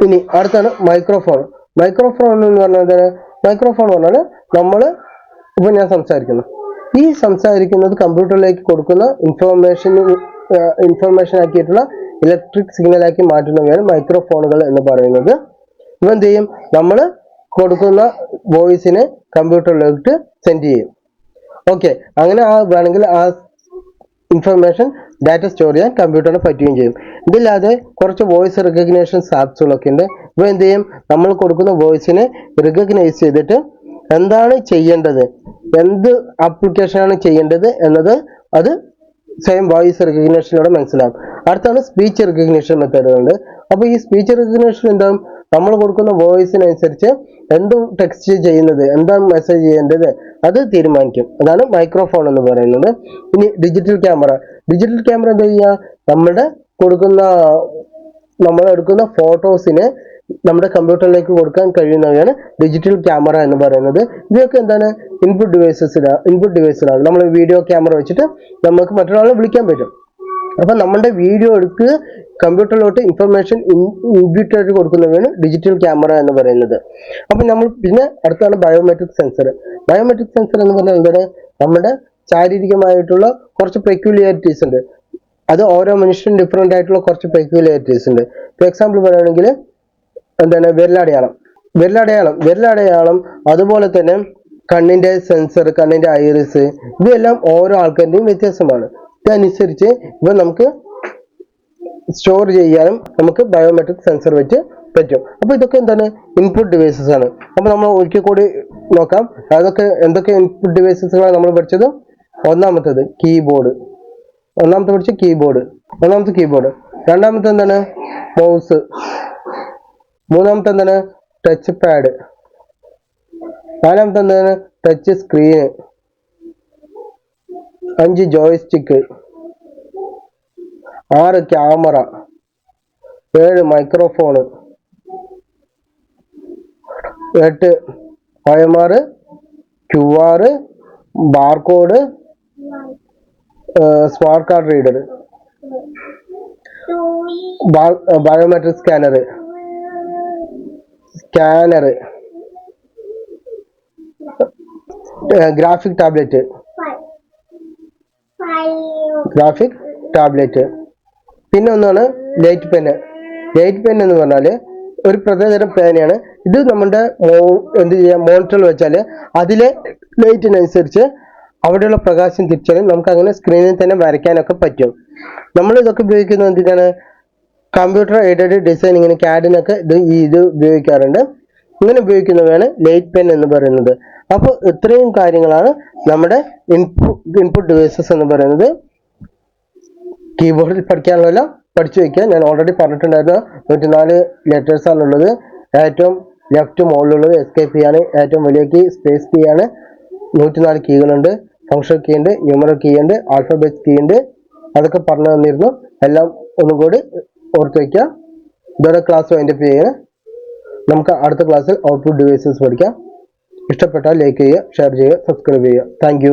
ഇനി അടുത്താണ് മൈക്രോഫോൺ. മൈക്രോഫോൺ എന്ന് പറഞ്ഞാൽ എന്താണ്, മൈക്രോഫോൺ പറഞ്ഞാൽ നമ്മൾ ഇപ്പൊ ഞാൻ സംസാരിക്കുന്നു, ഈ സംസാരിക്കുന്നത് കമ്പ്യൂട്ടറിലേക്ക് കൊടുക്കുന്ന ഇൻഫർമേഷൻ ആക്കിയിട്ടുള്ള ഇലക്ട്രിക് സിഗ്നലാക്കി മാറ്റുന്നവയാണ് മൈക്രോഫോണുകൾ എന്ന് പറയുന്നത്. ഇവ എന്ത് ചെയ്യും, നമ്മൾ കൊടുക്കുന്ന വോയിസിനെ കമ്പ്യൂട്ടറിലേക്ക് സെൻഡ് ചെയ്യും. ഓക്കെ, അങ്ങനെ വേണമെങ്കിൽ ആ ഇൻഫർമേഷൻ ഡാറ്റ സ്റ്റോർ ചെയ്യാൻ കമ്പ്യൂട്ടറിന് പറ്റുകയും ചെയ്യും. ഇതില്ലാതെ കുറച്ച് വോയിസ് റെക്കഗ്നേഷൻ ആപ്സുകളൊക്കെ ഉണ്ട്. ഇവ എന്ത് ചെയ്യും, നമ്മൾ കൊടുക്കുന്ന വോയിസിനെ റിക്കഗ്നൈസ് ചെയ്തിട്ട് എന്താണ് ചെയ്യേണ്ടത്, എന്ത് ആപ്ലിക്കേഷനാണ് ചെയ്യേണ്ടത് എന്നത് അത് സ്വയം വോയിസ് റെക്കഗ്നേഷനിലൂടെ മനസ്സിലാവും. അടുത്താണ് സ്പീച്ച് റെക്കഗ്നേഷൻ മെത്തേഡുകളുണ്ട്. അപ്പോൾ ഈ സ്പീച്ച് റെക്കഗ്നേഷൻ എന്താവും, നമ്മൾ കൊടുക്കുന്ന വോയിസിനനുസരിച്ച് എന്ത് ടെക്സ്റ്റ് ചെയ്യുന്നത്, എന്താണ് മെസ്സേജ് ചെയ്യേണ്ടത് അത് തീരുമാനിക്കും. അതാണ് മൈക്രോഫോൺ എന്ന് പറയുന്നത്. ഇനി ഡിജിറ്റൽ ക്യാമറ എന്താ ചെയ്യുക, നമ്മൾ എടുക്കുന്ന ഫോട്ടോസിനെ നമ്മുടെ കമ്പ്യൂട്ടറിലേക്ക് കൊടുക്കാൻ കഴിയുന്നവയാണ് ഡിജിറ്റൽ ക്യാമറ എന്ന് പറയുന്നത്. ഇതൊക്കെ എന്താണ്, ഇൻപുട്ട് ഡിവൈസിലാണ്. നമ്മൾ വീഡിയോ ക്യാമറ വെച്ചിട്ട് നമുക്ക് മറ്റൊരാളെ വിളിക്കാൻ പറ്റും. അപ്പൊ നമ്മുടെ വീഡിയോ എടുത്ത് കമ്പ്യൂട്ടറിലോട്ട് ഇൻഫർമേഷൻ ഇൻപുട്ട് ആയിട്ട് കൊടുക്കുന്നവയാണ് ഡിജിറ്റൽ ക്യാമറ എന്ന് പറയുന്നത്. അപ്പൊ നമ്മൾ പിന്നെ അടുത്താണ് ബയോമെട്രിക് സെൻസർ എന്ന് പറഞ്ഞാൽ എന്താണ്, നമ്മുടെ ശാരീരികമായിട്ടുള്ള കുറച്ച് പെക്യുലിയാരിറ്റീസ് ഉണ്ട്. അത് ഓരോ മനുഷ്യനും ഡിഫറെന്റ് ആയിട്ടുള്ള കുറച്ച് പെക്യുലിയാരിറ്റീസ് ഉണ്ട്. ഫോർ എക്സാമ്പിൾ പറയുകയാണെങ്കിൽ എന്താണ്, വിരലടയാളം, അതുപോലെ തന്നെ കണ്ണിന്റെ സെൻസർ, കണ്ണിന്റെ ഐറിസ്, ഇവയെല്ലാം ഓരോ ആൾക്കാരുടെയും വ്യത്യാസമാണ്. ഇതനുസരിച്ച് ഇവ നമുക്ക് സ്റ്റോർ ചെയ്യാനും നമുക്ക് ബയോമെട്രിക് സെൻസർ വെച്ച് പറ്റും. അപ്പൊ ഇതൊക്കെ എന്താണ്, ഇൻപുട്ട് ഡിവൈസസ് ആണ്. അപ്പൊ നമ്മൾ ഒരിക്കൽ കൂടി നോക്കാം എന്തൊക്കെ ഇൻപുട്ട് ഡിവൈസസുകളാണ് നമ്മൾ പഠിച്ചത്. ഒന്നാമത്തെ കീബോർഡ്, രണ്ടാമത്തെ എന്താണ്, മൗസ്, മൂന്നാമത്തെ എന്താണ്, ടച്ച് പാഡ്, നാലാമത്തെ എന്താണ്, touch screen, 5 joystick, 6 camera, 7 microphone, 8 OMR, QR, barcode, smart card reader, biometric scanner, graphic tablet, പിന്നെ ഒന്നാണ് ലൈറ്റ് പെൻ എന്ന് പറഞ്ഞാൽ ഒരു പ്രത്യേകതരം പേനയാണ്. ഇത് നമ്മുടെ മോണിറ്ററിൽ വെച്ചാൽ അതിലെ ലൈറ്റിനനുസരിച്ച് അവിടെയുള്ള പ്രകാശം തിരിച്ചറിയാൻ നമുക്ക് അങ്ങനെ സ്ക്രീനിൽ തന്നെ വരയ്ക്കാനൊക്കെ പറ്റും. നമ്മൾ ഇതൊക്കെ ഉപയോഗിക്കുന്നത് എന്തിനാണ്, കമ്പ്യൂട്ടർ എയ്ഡഡ് ഡിസൈനിങ്ങിന്, CAD-നൊക്കെ ഇത് ഉപയോഗിക്കാറുണ്ട്. ഇങ്ങനെ ഉപയോഗിക്കുന്നവയാണ് ലൈറ്റ് പെൻ എന്ന് പറയുന്നത്. അപ്പോൾ ഇത്രയും കാര്യങ്ങളാണ് നമ്മുടെ ഇൻപുട്ട് ഡിവൈസസ് എന്ന് പറയുന്നത്. കീബോർഡിൽ പഠിക്കാനുള്ളതെല്ലാം പഠിച്ചു വയ്ക്കുക. ഞാൻ ഓൾറെഡി പറഞ്ഞിട്ടുണ്ടായിരുന്നു, 104 ലെറ്റേഴ്സ് ആണുള്ളത്. ഏറ്റവും ലെഫ്റ്റ് മുകളിലുള്ളത് എസ്കേപ്പ് കീ ആണ്, ഏറ്റവും വലിയ കീ സ്പേസ് കീ ആണ്. 104 കീകളുണ്ട്, ഫംഗ്ഷൻ കീ ഉണ്ട്, ന്യൂമറൽ കീ ഉണ്ട്, ആൽഫബറ്റ് കീ ഉണ്ട്. അതൊക്കെ പറഞ്ഞു തന്നിരുന്നു. എല്ലാം ഒന്നും കൂടി ഓർത്ത് വയ്ക്കുക. ഇതോടെ ക്ലാസ് വൈൻഡപ്പ് ചെയ്യുക. നമുക്ക് അടുത്ത ക്ലാസ്സിൽ ഔട്ട്പുട്ട് ഡിവൈസസ് പഠിക്കാം. ഇഷ്ടപ്പെട്ടാൽ ലൈക്ക് ചെയ്യുക, ഷെയർ ചെയ്യുക, സബ്സ്ക്രൈബ് ചെയ്യുക. താങ്ക്